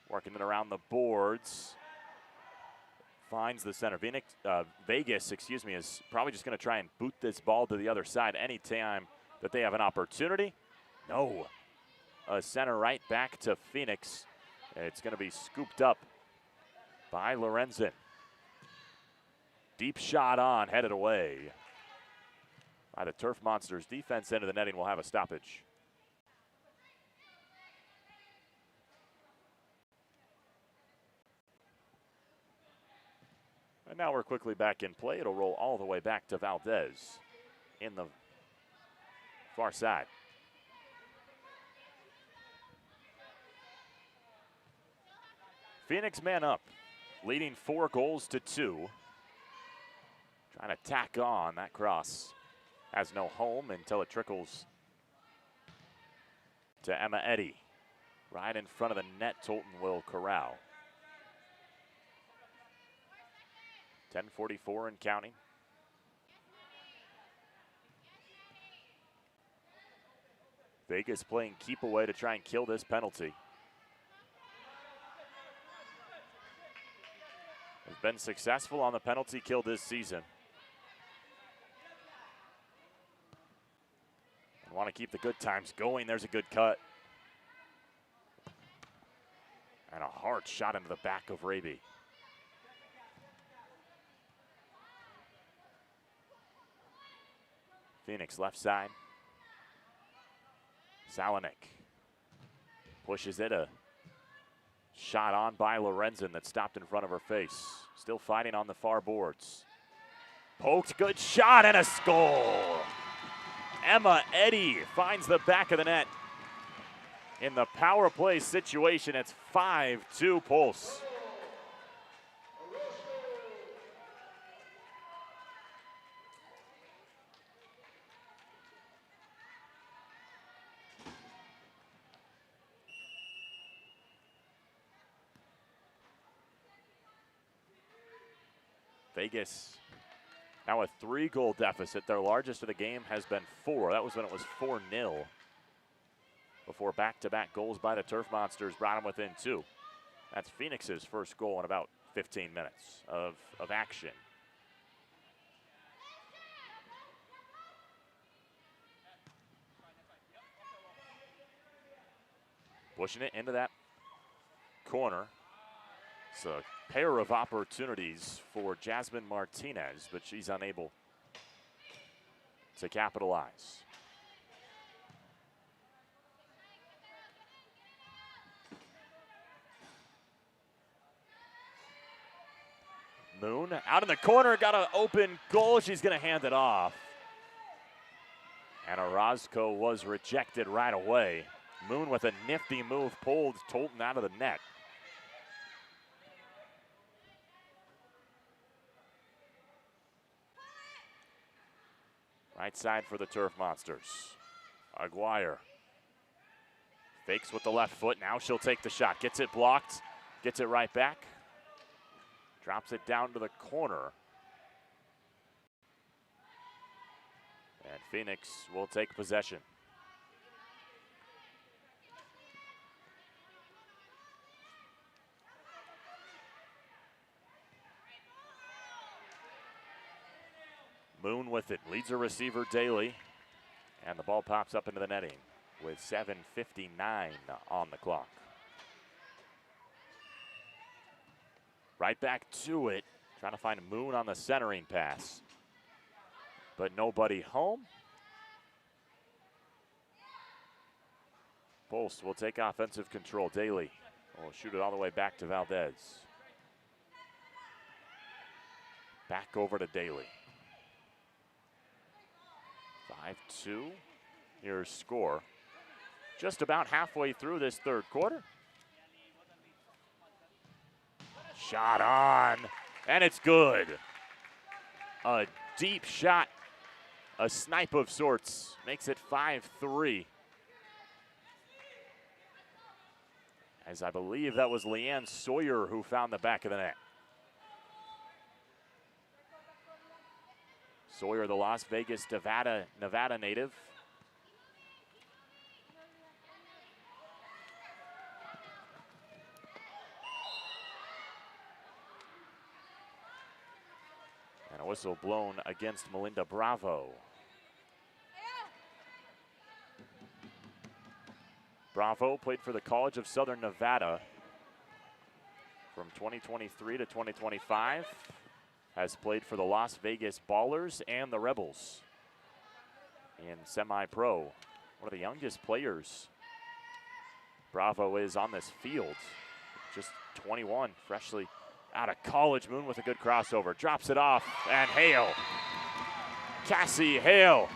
Working it around the boards. Finds the center. Vegas, is probably just going to try and boot this ball to the other side anytime that they have an opportunity. No. A center right back to Phoenix. It's going to be scooped up by Lorenzen. Deep shot on, headed away by the Turf Monsters. Defense into the netting will have a stoppage. And now we're quickly back in play. It'll roll all the way back to Valdez in the far side. Phoenix man up, leading 4-2. Trying to tack on. That cross has no home until it trickles to Emma Eddy. Right in front of the net, Tolton will corral. 10:44 and counting. Vegas playing keep away to try and kill this penalty. Has been successful on the penalty kill this season. And want to keep the good times going. There's a good cut. And a hard shot into the back of Raby. Phoenix left side. Salonik pushes it. A shot on by Lorenzen that stopped in front of her face. Still fighting on the far boards. Poked, good shot, and a goal. Emma Eddy finds the back of the net. In the power play situation, it's 5-2 Pulse. Vegas now a 3-goal deficit. Their largest of the game has been 4. That was when it was 4-0. Before back-to-back goals by the Turf Monsters brought them within 2. That's Phoenix's first goal in about 15 minutes of action. Pushing it into that corner. It's a pair of opportunities for Jasmine Martinez, but she's unable to capitalize. Moon out in the corner, got an open goal. She's going to hand it off. And Orozco was rejected right away. Moon with a nifty move pulled Tolton out of the net. Right side for the Turf Monsters. Aguirre fakes with the left foot. Now she'll take the shot. Gets it blocked. Gets it right back. Drops it down to the corner. And Phoenix will take possession. Moon with it, leads her receiver Daly, and the ball pops up into the netting with 7:59 on the clock. Right back to it, trying to find Moon on the centering pass, but nobody home. Pulse will take offensive control. Daly will shoot it all the way back to Valdez. Back over to Daly. 5-2, here's score. Just about halfway through this third quarter. Shot on, and it's good. A deep shot, a snipe of sorts, makes it 5-3. As I believe that was Leanne Sawyer who found the back of the net. Sawyer, the Las Vegas, Nevada native. And a whistle blown against Melinda Bravo. Bravo played for the College of Southern Nevada from 2023 to 2025. Has played for the Las Vegas Ballers and the Rebels in semi-pro. One of the youngest players Bravo is on this field. Just 21, freshly out of college. Moon with a good crossover. Drops it off, and Hale. Cassie Hale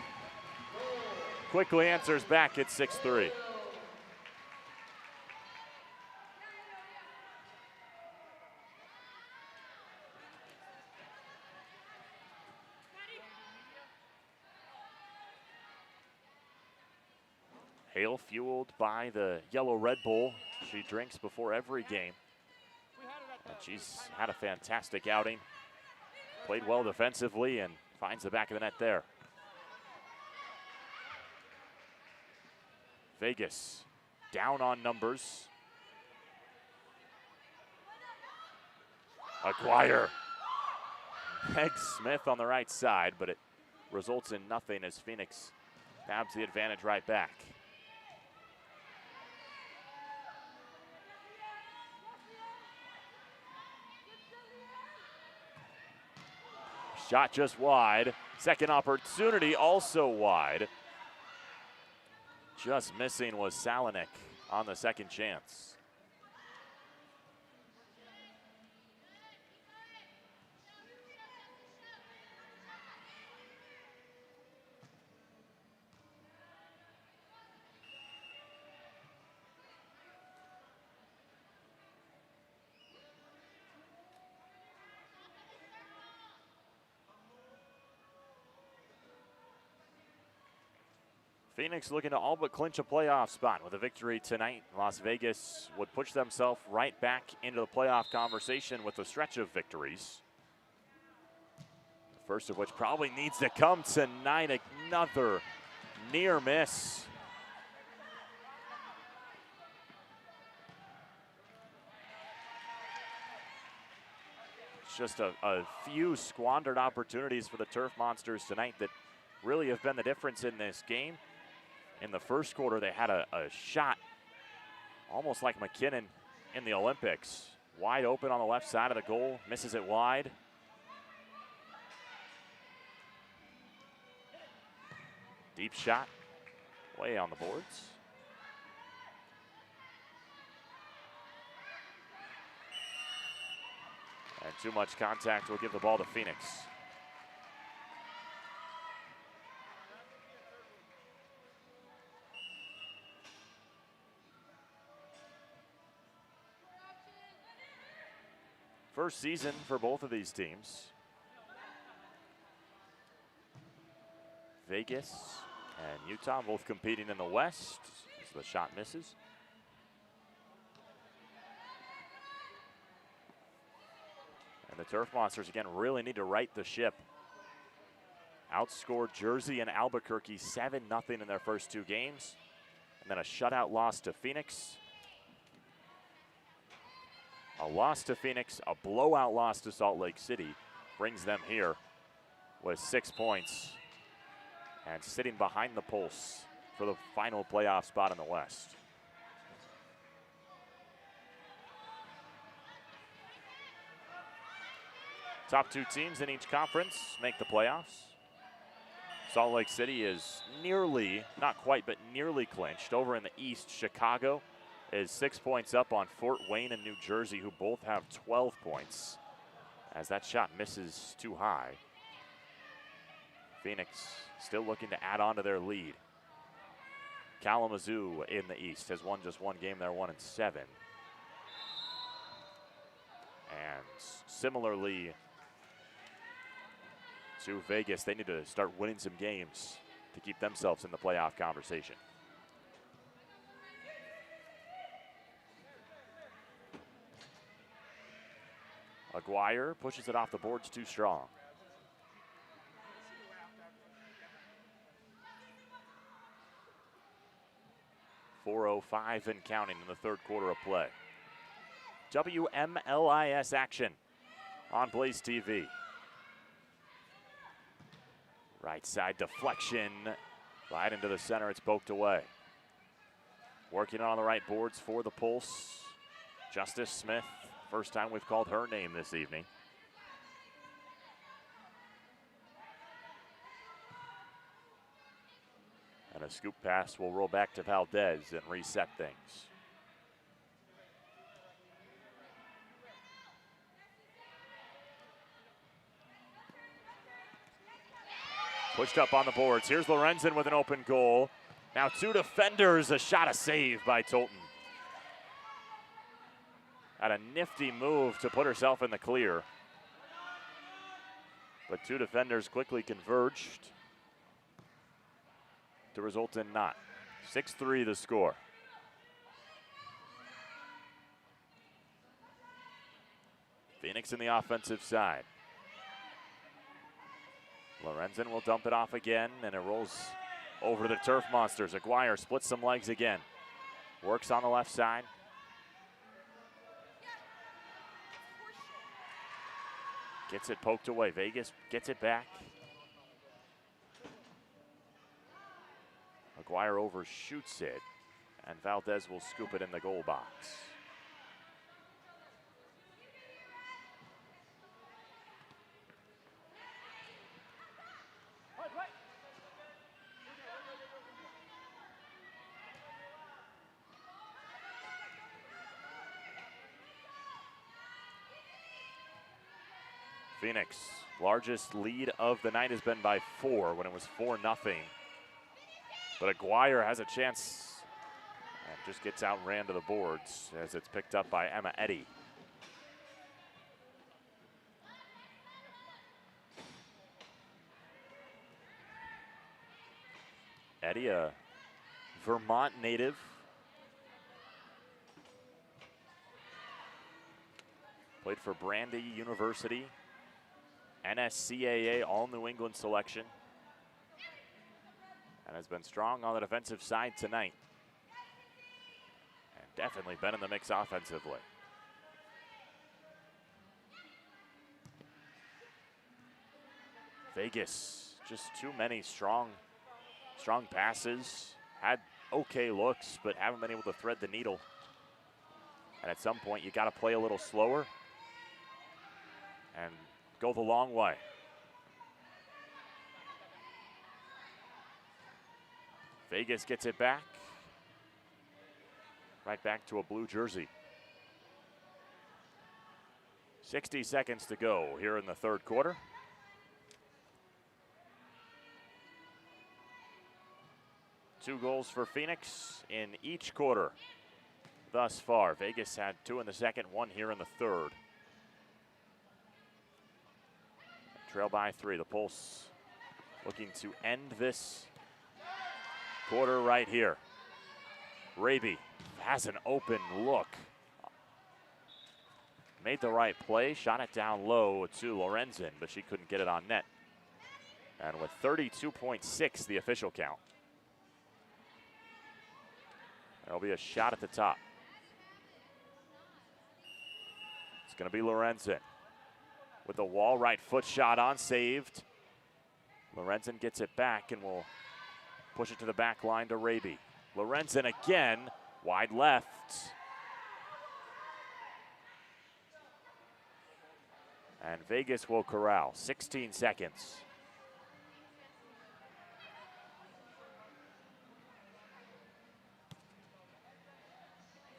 quickly answers back at 6-3. hail fueled by the yellow Red Bull she drinks before every game. And she's had a fantastic outing. Played well defensively and finds the back of the net there. Vegas down on numbers. Aguirre. Peg Smith on the right side, but it results in nothing as Phoenix nabs the advantage right back. Shot just wide. Second opportunity also wide. Just missing was Salinik on the second chance. Phoenix looking to all but clinch a playoff spot with a victory tonight. Las Vegas would push themselves right back into the playoff conversation with a stretch of victories. The first of which probably needs to come tonight. Another near miss. It's just a few squandered opportunities for the Turf Monsters tonight that really have been the difference in this game. In the first quarter, they had a shot almost like McKinnon in the Olympics. Wide open on the left side of the goal, misses it wide. Deep shot, way on the boards. And too much contact will give the ball to Phoenix. First season for both of these teams. Vegas and Utah both competing in the West as the shot misses. And the Turf Monsters, again, really need to right the ship. Outscored Jersey and Albuquerque 7-0 in their first two games. And then a shutout loss to Phoenix. A loss to Phoenix, a blowout loss to Salt Lake City brings them here with 6 points and sitting behind the Pulse for the final playoff spot in the West. Top two teams in each conference make the playoffs. Salt Lake City is nearly, not quite, but nearly clinched. Over in the East, Chicago is 6 points up on Fort Wayne and New Jersey, who both have 12 points, as that shot misses too high. Phoenix still looking to add on to their lead. Kalamazoo in the East has won just one game. They're 1-7. And similarly to Vegas, they need to start winning some games to keep themselves in the playoff conversation. Aguirre pushes it off the boards too strong. .405 and counting in the third quarter of play. WMLIS action on Blaze TV. Right side deflection, right into the center, it's poked away. Working on the right boards for the Pulse. Justice Smith, first time we've called her name this evening. And a scoop pass will roll back to Valdez and reset things. Pushed up on the boards. Here's Lorenzen with an open goal. Now two defenders, a shot, a save by Tolton. Had a nifty move to put herself in the clear. But two defenders quickly converged to result in not. 6-3 the score. Phoenix in the offensive side. Lorenzen will dump it off again, and it rolls over to the Turf Monsters. Aguirre splits some legs again. Works on the left side. Gets it poked away. Vegas gets it back. Aguirre overshoots it, and Valdez will scoop it in the goal box. Phoenix, largest lead of the night has been by 4 when it was 4-0. But Aguirre has a chance and just gets outran to the boards as it's picked up by Emma Eddy. Eddy, a Vermont native. Played for Brandy University. NSCAA All New England selection. And has been strong on the defensive side tonight. And definitely been in the mix offensively. Vegas, just too many strong passes. Had okay looks, but haven't been able to thread the needle. And at some point, you got to play a little slower and go the long way. Vegas gets it back. Right back to a blue jersey. 60 seconds to go here in the third quarter. Two goals for Phoenix in each quarter thus far. Vegas had 2 in the second, 1 here in the third. Trail by 3. The Pulse looking to end this quarter right here. Raby has an open look. Made the right play, shot it down low to Lorenzen, but she couldn't get it on net. And with 32.6, the official count. There'll be a shot at the top. It's going to be Lorenzen with the wall right foot shot on, saved. Lorenzen gets it back and will push it to the back line to Raby. Lorenzen again, wide left. And Vegas will corral, 16 seconds.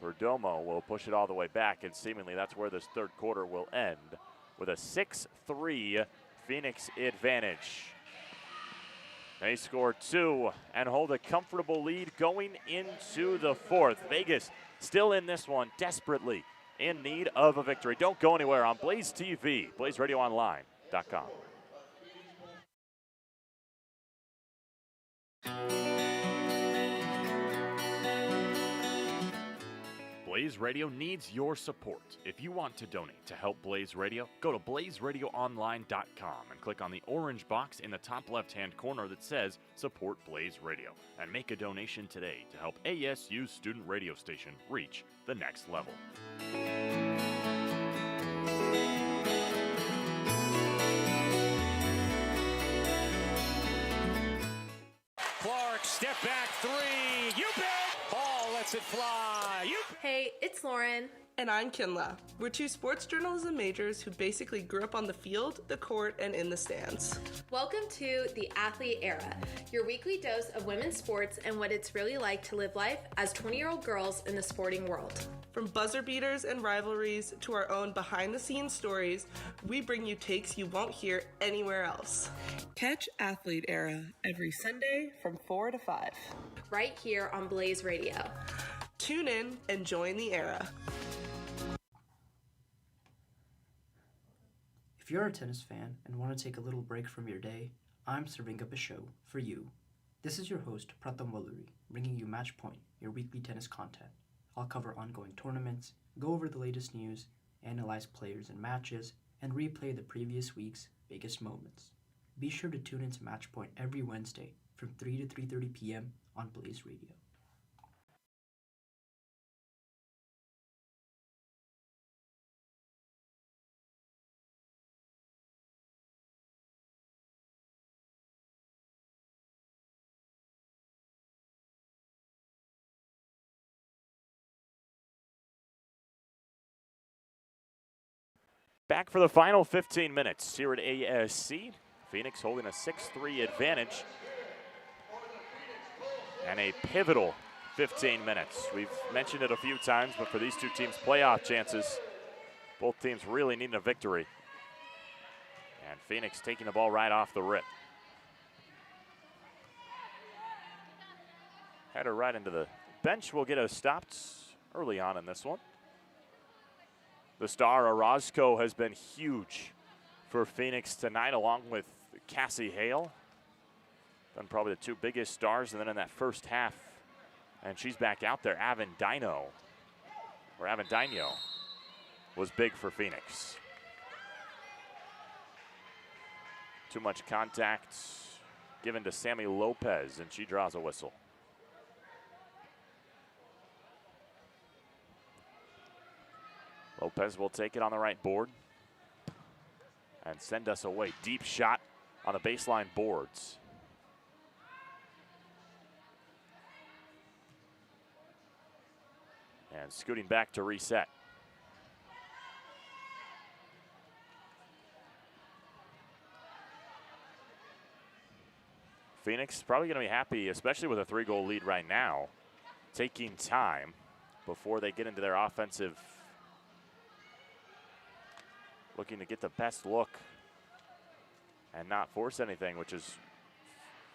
Perdomo will push it all the way back, and seemingly that's where this third quarter will end with a 6-3 Phoenix advantage. They score 2 and hold a comfortable lead going into the fourth. Vegas still in this one, desperately in need of a victory. Don't go anywhere on Blaze TV, BlazeRadioOnline.com. Blaze Radio needs your support. If you want to donate to help Blaze Radio, go to BlazeRadioOnline.com and click on the orange box in the top left-hand corner that says Support Blaze Radio, and make a donation today to help ASU's student radio station reach the next level. Clark, step back 3, you bet! Hall lets it fly, you Hey, it's Lauren. And I'm Kinla. We're 2 sports journalism majors who basically grew up on the field, the court, and in the stands. Welcome to The Athlete Era, your weekly dose of women's sports and what it's really like to live life as 20-year-old girls in the sporting world. From buzzer beaters and rivalries to our own behind-the-scenes stories, we bring you takes you won't hear anywhere else. Catch Athlete Era every Sunday from 4 to 5. Right here on Blaze Radio. Tune in and join the era. If you're a tennis fan and want to take a little break from your day, I'm serving up a show for you. This is your host, Pratham Valluri, bringing you Match Point, your weekly tennis content. I'll cover ongoing tournaments, go over the latest news, analyze players and matches, and replay the previous week's biggest moments. Be sure to tune into Match Point every Wednesday from 3 to 3:30 p.m. on Blaze Radio. Back for the final 15 minutes here at ASC. Phoenix holding a 6-3 advantage. And a pivotal 15 minutes. We've mentioned it a few times, but for these two teams' playoff chances, both teams really needing a victory. And Phoenix taking the ball right off the rip. Header right into the bench. Will get us stopped early on in this one. The star Orozco has been huge for Phoenix tonight, along with Cassie Hale. Been probably the two biggest stars, and then in that first half, and she's back out there, Avendino was big for Phoenix. Too much contact given to Sammy Lopez, and she draws a whistle. Lopez will take it on the right board and send us away. Deep shot on the baseline boards. And scooting back to reset. Phoenix probably going to be happy, especially with a 3-goal lead right now, taking time before they get into their offensive, looking to get the best look and not force anything, which has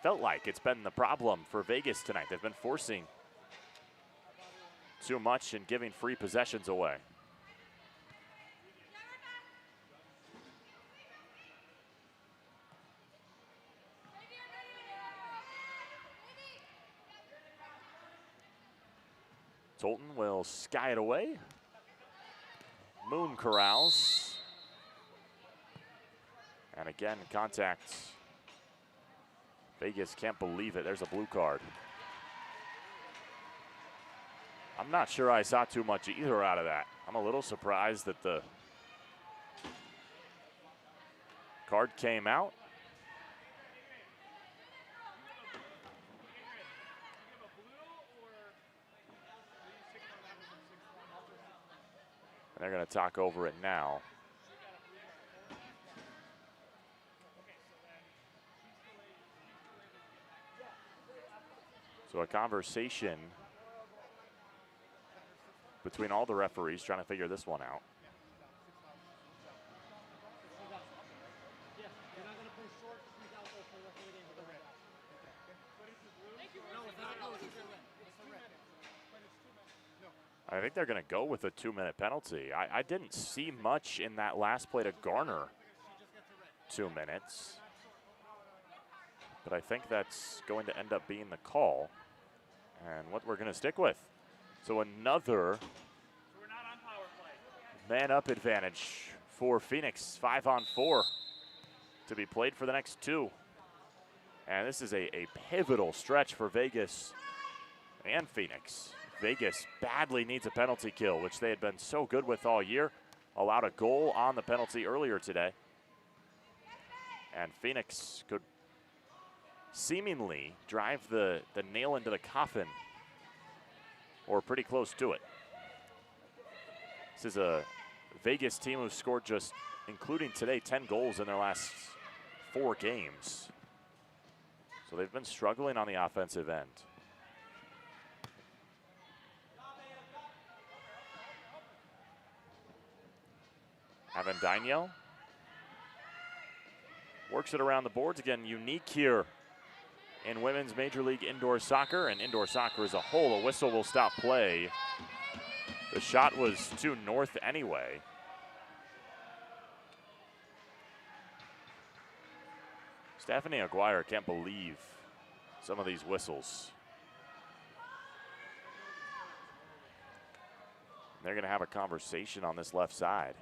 felt like it's been the problem for Vegas tonight. They've been forcing too much and giving free possessions away. Tolton will sky it away. Moon corrals. And again, contact. Vegas can't believe it. There's a blue card. I'm not sure I saw too much either out of that. I'm a little surprised that the card came out. And they're going to talk over it now. So a conversation between all the referees trying to figure this one out. I think they're going to go with a 2-minute penalty. I didn't see much in that last play to garner 2 minutes. But I think that's going to end up being the call and what we're going to stick with. So another man-up advantage for Phoenix. 5-on-4 to be played for the next 2. And this is a pivotal stretch for Vegas and Phoenix. Vegas badly needs a penalty kill, which they had been so good with all year. Allowed a goal on the penalty earlier today. And Phoenix could seemingly drive the nail into the coffin, or pretty close to it. This is a Vegas team who scored just, including today, 10 goals in their last 4 games. So they've been struggling on the offensive end. Avendino works it around the boards. Again, unique here in Women's Major League Indoor Soccer, and indoor soccer as a whole. A whistle will stop play. The shot was too north anyway. Stephanie Aguirre can't believe some of these whistles. They're going to have a conversation on this left side.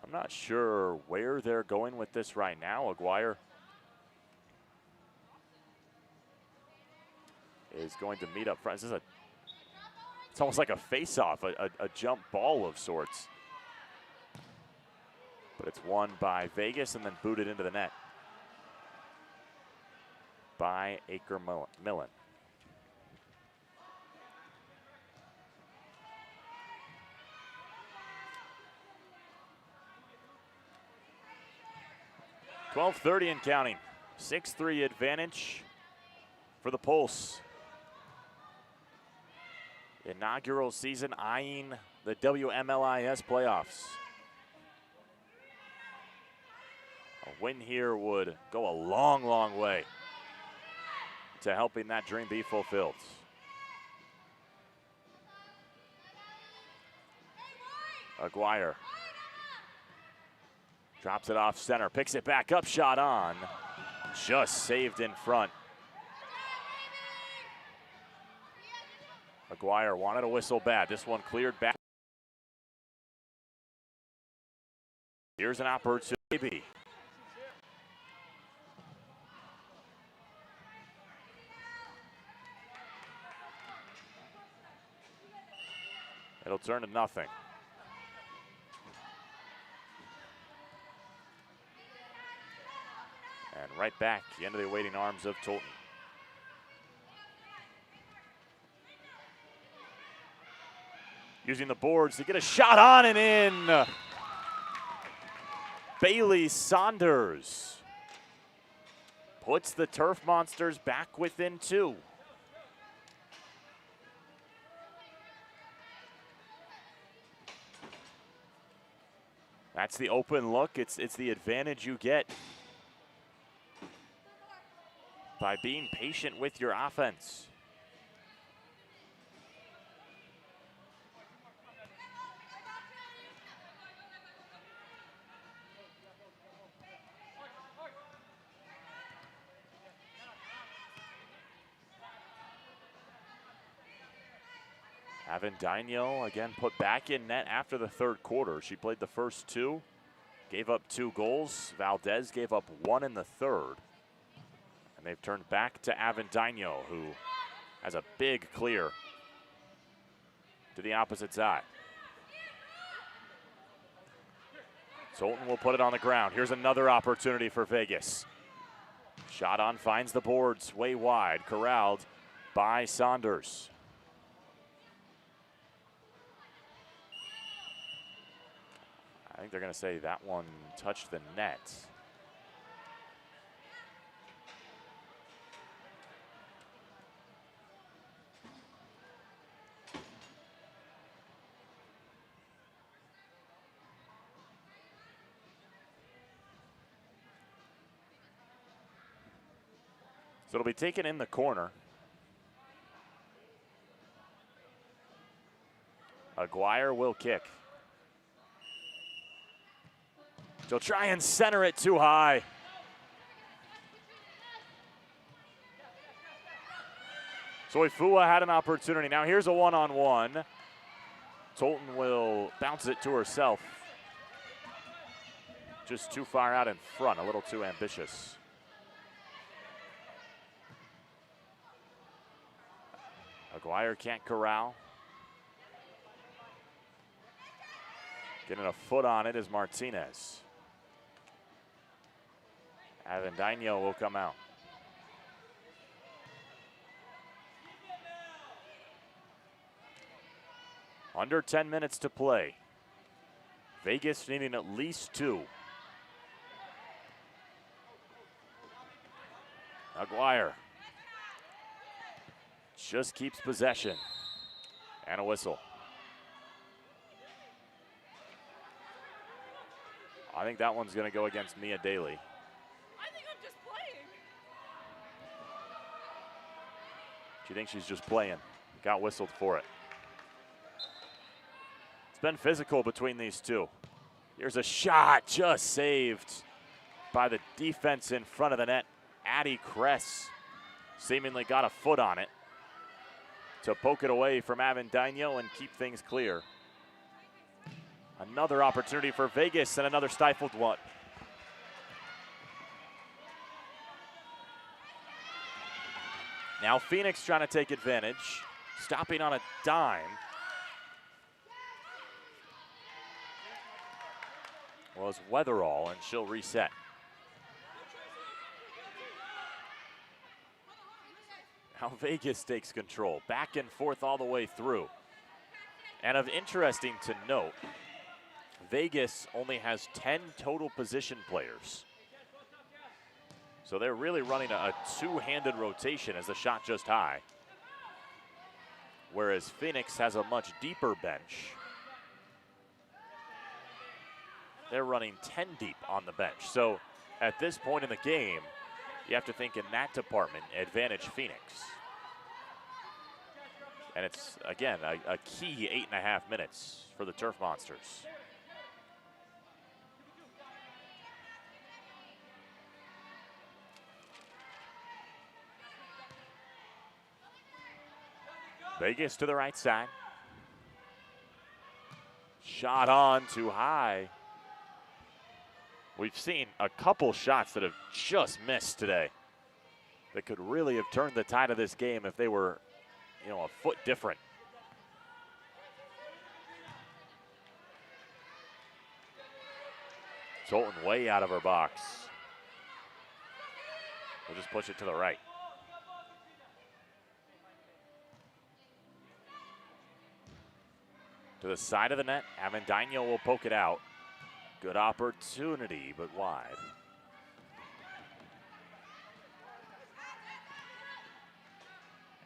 I'm not sure where they're going with this right now. Aguirre is going to meet up front. It's almost like a face-off, a jump ball of sorts. But it's won by Vegas and then booted into the net by Aker Millen. .12:30 and counting. 6-3 advantage for the Pulse. Inaugural season eyeing the WMLIS playoffs. A win here would go a long, long way to helping that dream be fulfilled. Aguirre drops it off center, picks it back up, shot on. Just saved in front. Aguirre wanted a whistle bad. This one cleared back. Here's an opportunity. It'll turn to nothing. And right back into the awaiting arms of Tolton. Using the boards to get a shot on and in. Bailey Saunders puts the Turf Monsters back within 2. That's the open look. It's the advantage you get by being patient with your offense. Avendino again put back in net after the third quarter. She played the first 2, gave up 2 goals. Valdez gave up 1 in the third. And they've turned back to Avendino, who has a big clear to the opposite side. Tolton will put it on the ground. Here's another opportunity for Vegas. Shot on, finds the boards way wide, corralled by Saunders. I think they're going to say that one touched the net. So it'll be taken in the corner. Aguirre will kick. She'll try and center it too high. Soifua had an opportunity. Now here's a one-on-one. Tolton will bounce it to herself. Just too far out in front, a little too ambitious. Aguirre can't corral. Getting a foot on it is Martinez. Avendino will come out. Under 10 minutes to play. Vegas needing at least 2. Aguirre just keeps possession. And a whistle. I think that one's going to go against Mia Daly. I think I'm just playing. She thinks she's just playing. Got whistled for it. It's been physical between these two. Here's a shot just saved by the defense in front of the net. Addie Kress seemingly got a foot on it to poke it away from Avendino and keep things clear. Another opportunity for Vegas and another stifled one. Now Phoenix trying to take advantage, stopping on a dime. Was Weatherall, and she'll reset. Now Vegas takes control, back and forth all the way through. And of interesting to note, Vegas only has 10 total position players. So they're really running a two-handed rotation as the shot just high. Whereas Phoenix has a much deeper bench. They're running 10 deep on the bench. So at this point in the game, you have to think in that department, advantage Phoenix. And it's, again, a key 8.5 minutes for the Turf Monsters. Vegas to the right side. Shot on too high. We've seen a couple shots that have just missed today that could really have turned the tide of this game if they were, a foot different. Tolton way out of her box. We'll just push it to the right. To the side of the net, Avendino will poke it out. Good opportunity, but wide.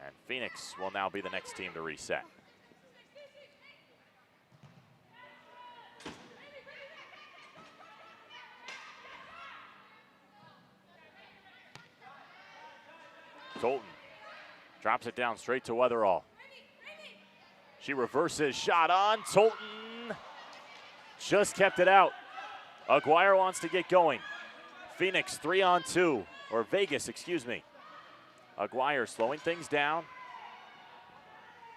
And Phoenix will now be the next team to reset. Tolton drops it down straight to Weatherall. She reverses, shot on, Tolton just kept it out. Aguirre wants to get going. Phoenix 3-on-2, or Vegas, excuse me. Aguirre slowing things down.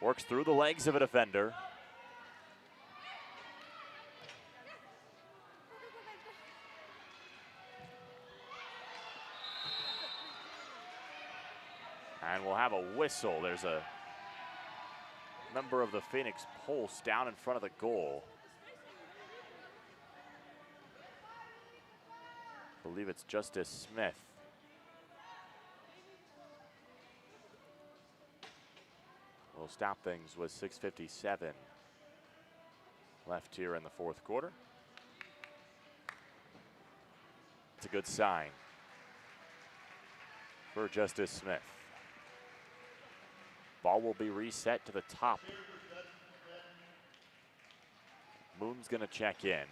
Works through the legs of a defender. And we'll have a whistle. There's a member of the Phoenix Pulse down in front of the goal. I believe it's Justice Smith. We'll stop things with 6:57 left here in the fourth quarter. It's a good sign for Justice Smith. Ball will be reset to the top. Moon's gonna check in,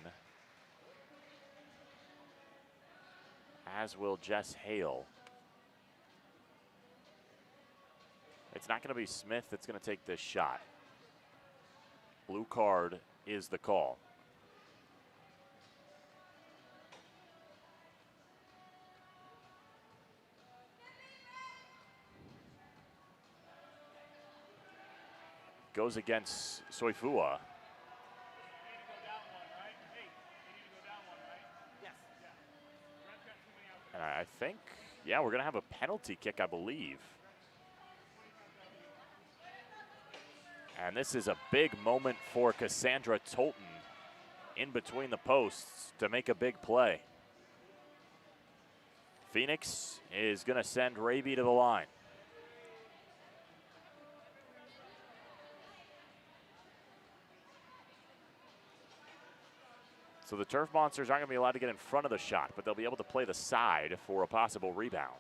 as will Jess Hale. It's not gonna be Smith that's gonna take this shot. Blue card is the call. Goes against Soifua. And I think, yeah, we're going to have a penalty kick, I believe. And this is a big moment for Cassandra Tolton in between the posts to make a big play. Phoenix is going to send Raby to the line. So the Turf Monsters aren't going to be allowed to get in front of the shot, but they'll be able to play the side for a possible rebound.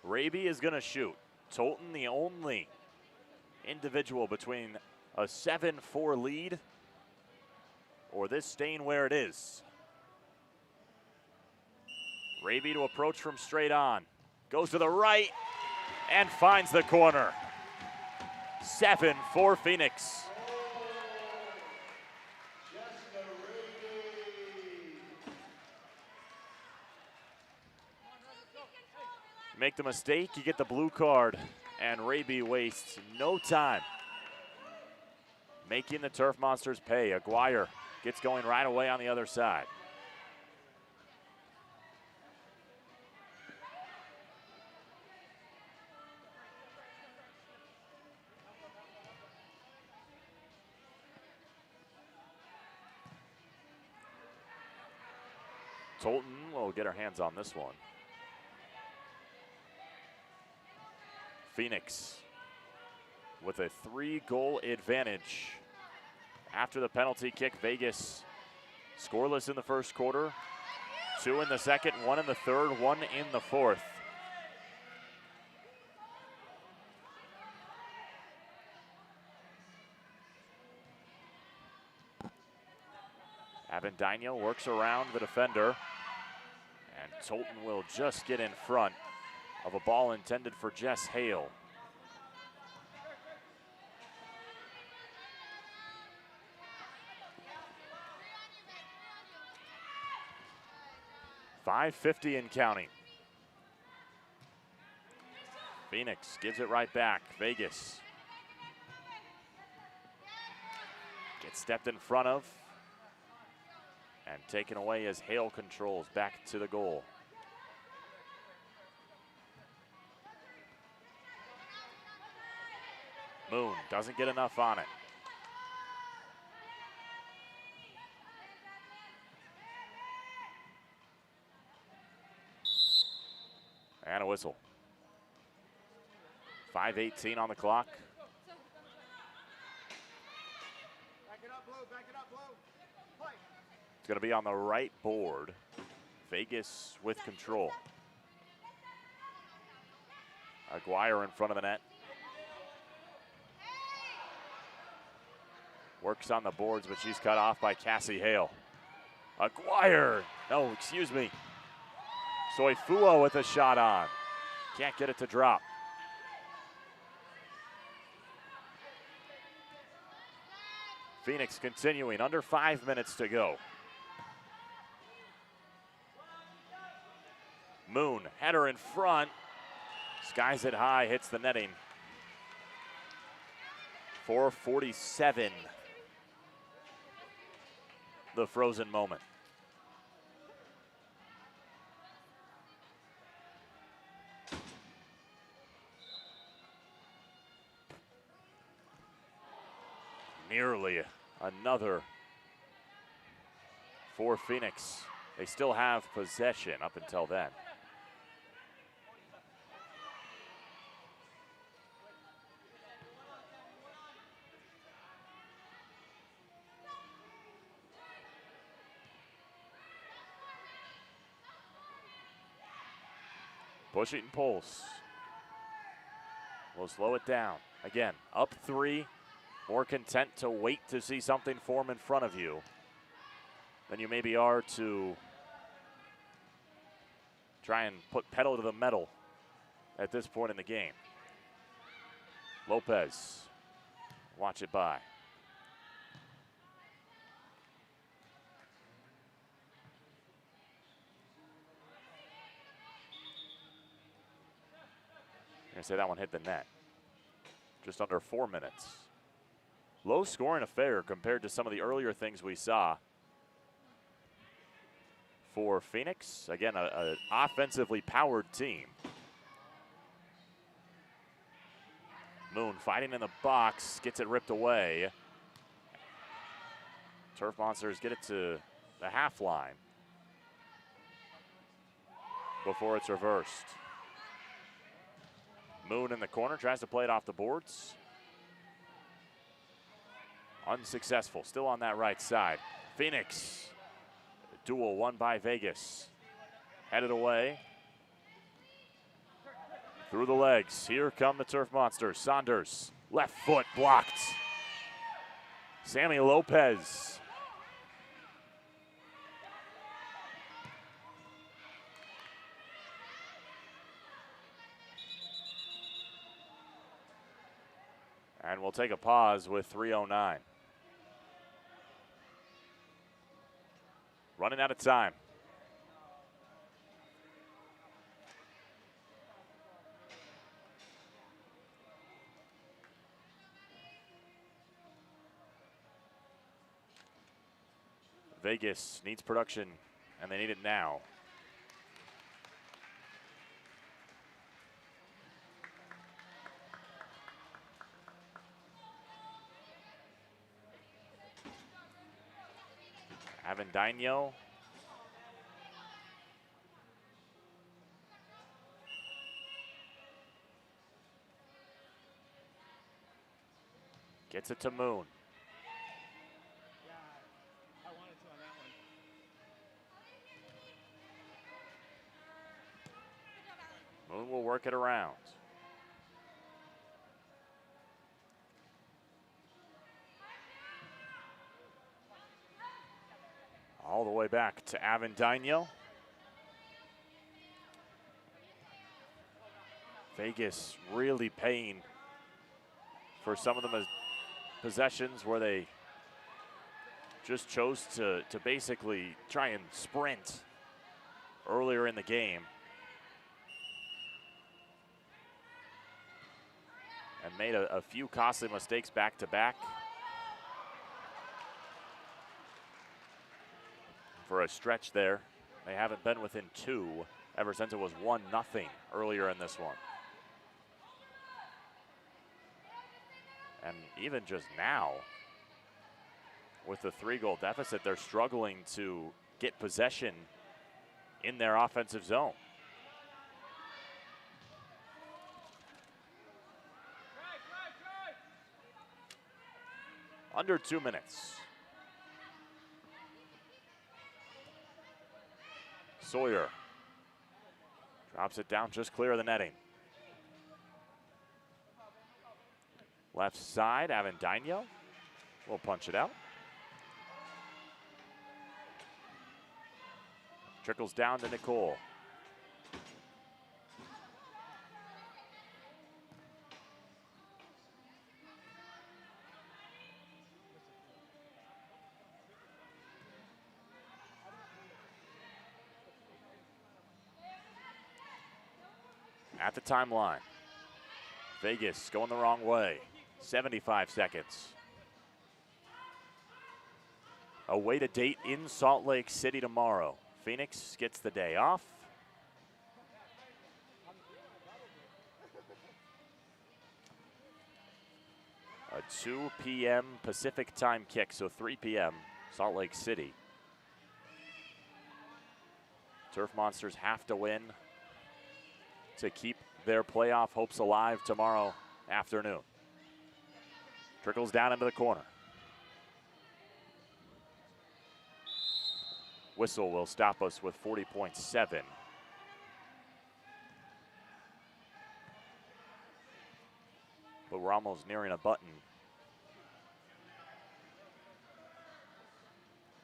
Raby is going to shoot. Tolton, the only individual between a 7-4 lead or this staying where it is. Raby to approach from straight on. Goes to the right and finds the corner. 7 for Phoenix. Make the mistake, you get the blue card, and Raby wastes no time making the Turf Monsters pay. Aguirre gets going right away on the other side. Tolton will get her hands on this one. Phoenix with a 3-goal advantage. After the penalty kick, Vegas scoreless in the first quarter. 2 in the second, 1 in the third, 1 in the fourth. Avendino works around the defender, and Tolton will just get in front of a ball intended for Jess Hale. .550 and counting. Phoenix gives it right back. Vegas gets stepped in front of and taken away as Hale controls back to the goal. Moon doesn't get enough on it. And a whistle. 5:18 on the clock. It's going to be on the right board. Vegas with control. Aguirre in front of the net. Works on the boards, but she's cut off by Cassie Hale. Aguirre, no, excuse me. Soifua with a shot on. Can't get it to drop. Phoenix continuing, under 5 minutes to go. Moon, header in front. Skies it high, hits the netting. 4:47. The frozen moment. Nearly another for Phoenix. They still have possession up until then. Push it and pulse. We'll slow it down. Again, up 3. More content to wait to see something form in front of you than you maybe are to try and put pedal to the metal at this point in the game. Lopez, watch it by. I'm gonna say that one hit the net. Just under 4 minutes. Low scoring affair compared to some of the earlier things we saw for Phoenix. Again, an offensively powered team. Moon fighting in the box, gets it ripped away. Turf Monsters get it to the half line before it's reversed. Moon in the corner, tries to play it off the boards. Unsuccessful, still on that right side. Phoenix, duel won by Vegas. Headed away. Through the legs, here come the Turf Monsters. Saunders, left foot blocked. Sammy Lopez. And we'll take a pause with 3:09. Running out of time. Vegas needs production, and they need it now. Avendano. Gets it to Moon. Moon will work it around. All the way back to Avendano. Vegas really paying for some of the possessions where they just chose to basically try and sprint earlier in the game. And made a few costly mistakes back to back. For a stretch there, they haven't been within 2 ever since it was 1-0 earlier in this one. And even just now, with the 3-goal deficit, they're struggling to get possession in their offensive zone. Under 2 minutes. Sawyer drops it down just clear of the netting. Left side, Avendano will punch it out. Trickles down to Nicole. At the timeline, Vegas going the wrong way. 75 seconds. Away to date in Salt Lake City tomorrow. Phoenix gets the day off. A 2 p.m. Pacific time kick, so 3 p.m. Salt Lake City. Turf Monsters have to win to keep their playoff hopes alive tomorrow afternoon. Trickles down into the corner. Whistle will stop us with 40.7. But we're almost nearing a button.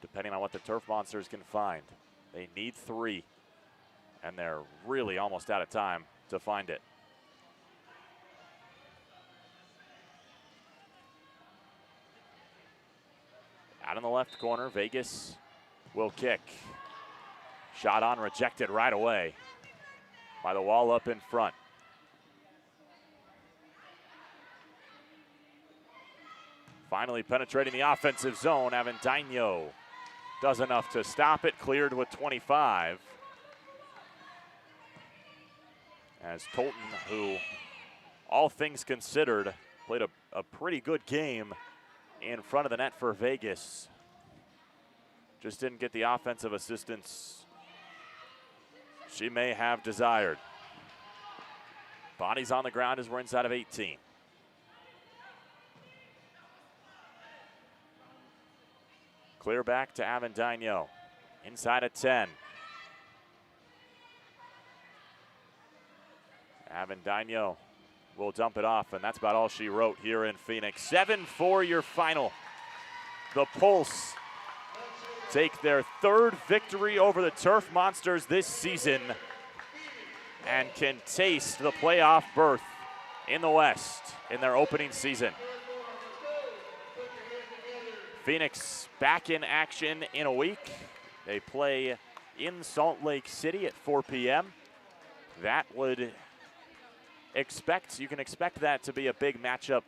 Depending on what the Turf Monsters can find. They need 3. And they're really almost out of time to find it. Out in the left corner, Vegas will kick. Shot on, rejected right away by the wall up in front. Finally penetrating the offensive zone, Avendano does enough to stop it, cleared with 25. As Colton, who, all things considered, played a pretty good game in front of the net for Vegas. Just didn't get the offensive assistance she may have desired. Bodies on the ground as we're inside of 18. Clear back to Avendano. Inside of 10. Avendano will dump it off, and that's about all she wrote here in Phoenix. 7-4 your final. The Pulse take their 3rd victory over the Turf Monsters this season and can taste the playoff berth in the West in their opening season. Phoenix back in action in a week. They play in Salt Lake City at 4 p.m. That would you can expect that to be a big matchup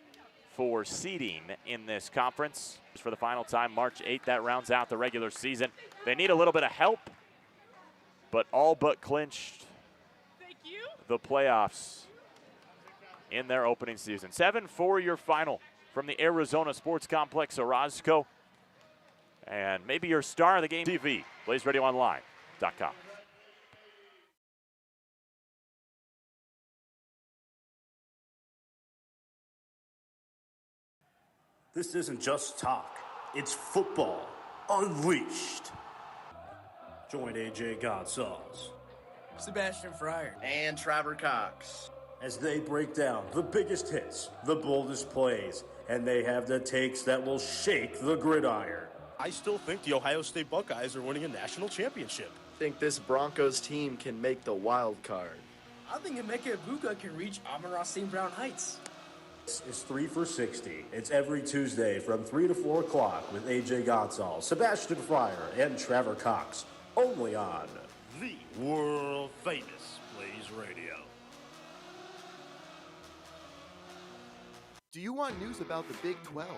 for seeding in this conference. For the final time, March 8th, that rounds out the regular season. They need a little bit of help, but all but clinched the playoffs in their opening season. 7-4 your final from the Arizona Sports Complex Orozco. And maybe your star of the game, TV, BlazeRadioOnline.com. This isn't just talk, it's football unleashed. Join AJ Gonzalez, Sebastian Fryer, and Trevor Cox as they break down the biggest hits, the boldest plays, and they have the takes that will shake the gridiron. I still think the Ohio State Buckeyes are winning a national championship. Think this Broncos team can make the wild card. I think Emeka Egbuka can reach Amon-Ra St. Brown heights. This is 3 for 60. It's every Tuesday from 3 to 4 o'clock with AJ Gonzalez, Sebastian Fryer, and Trevor Cox. Only on the world famous Blaze Radio. Do you want news about the Big 12?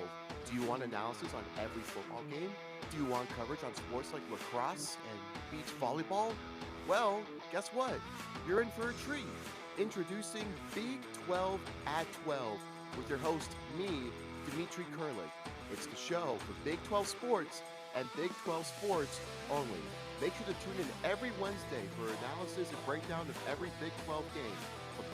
Do you want analysis on every football game? Do you want coverage on sports like lacrosse and beach volleyball? Well, guess what? You're in for a treat. Introducing Big 12 at 12 with your host, me, Dimitri Kurlik. It's the show for Big 12 sports and Big 12 sports only. Make sure to tune in every Wednesday for analysis and breakdown of every Big 12 game. But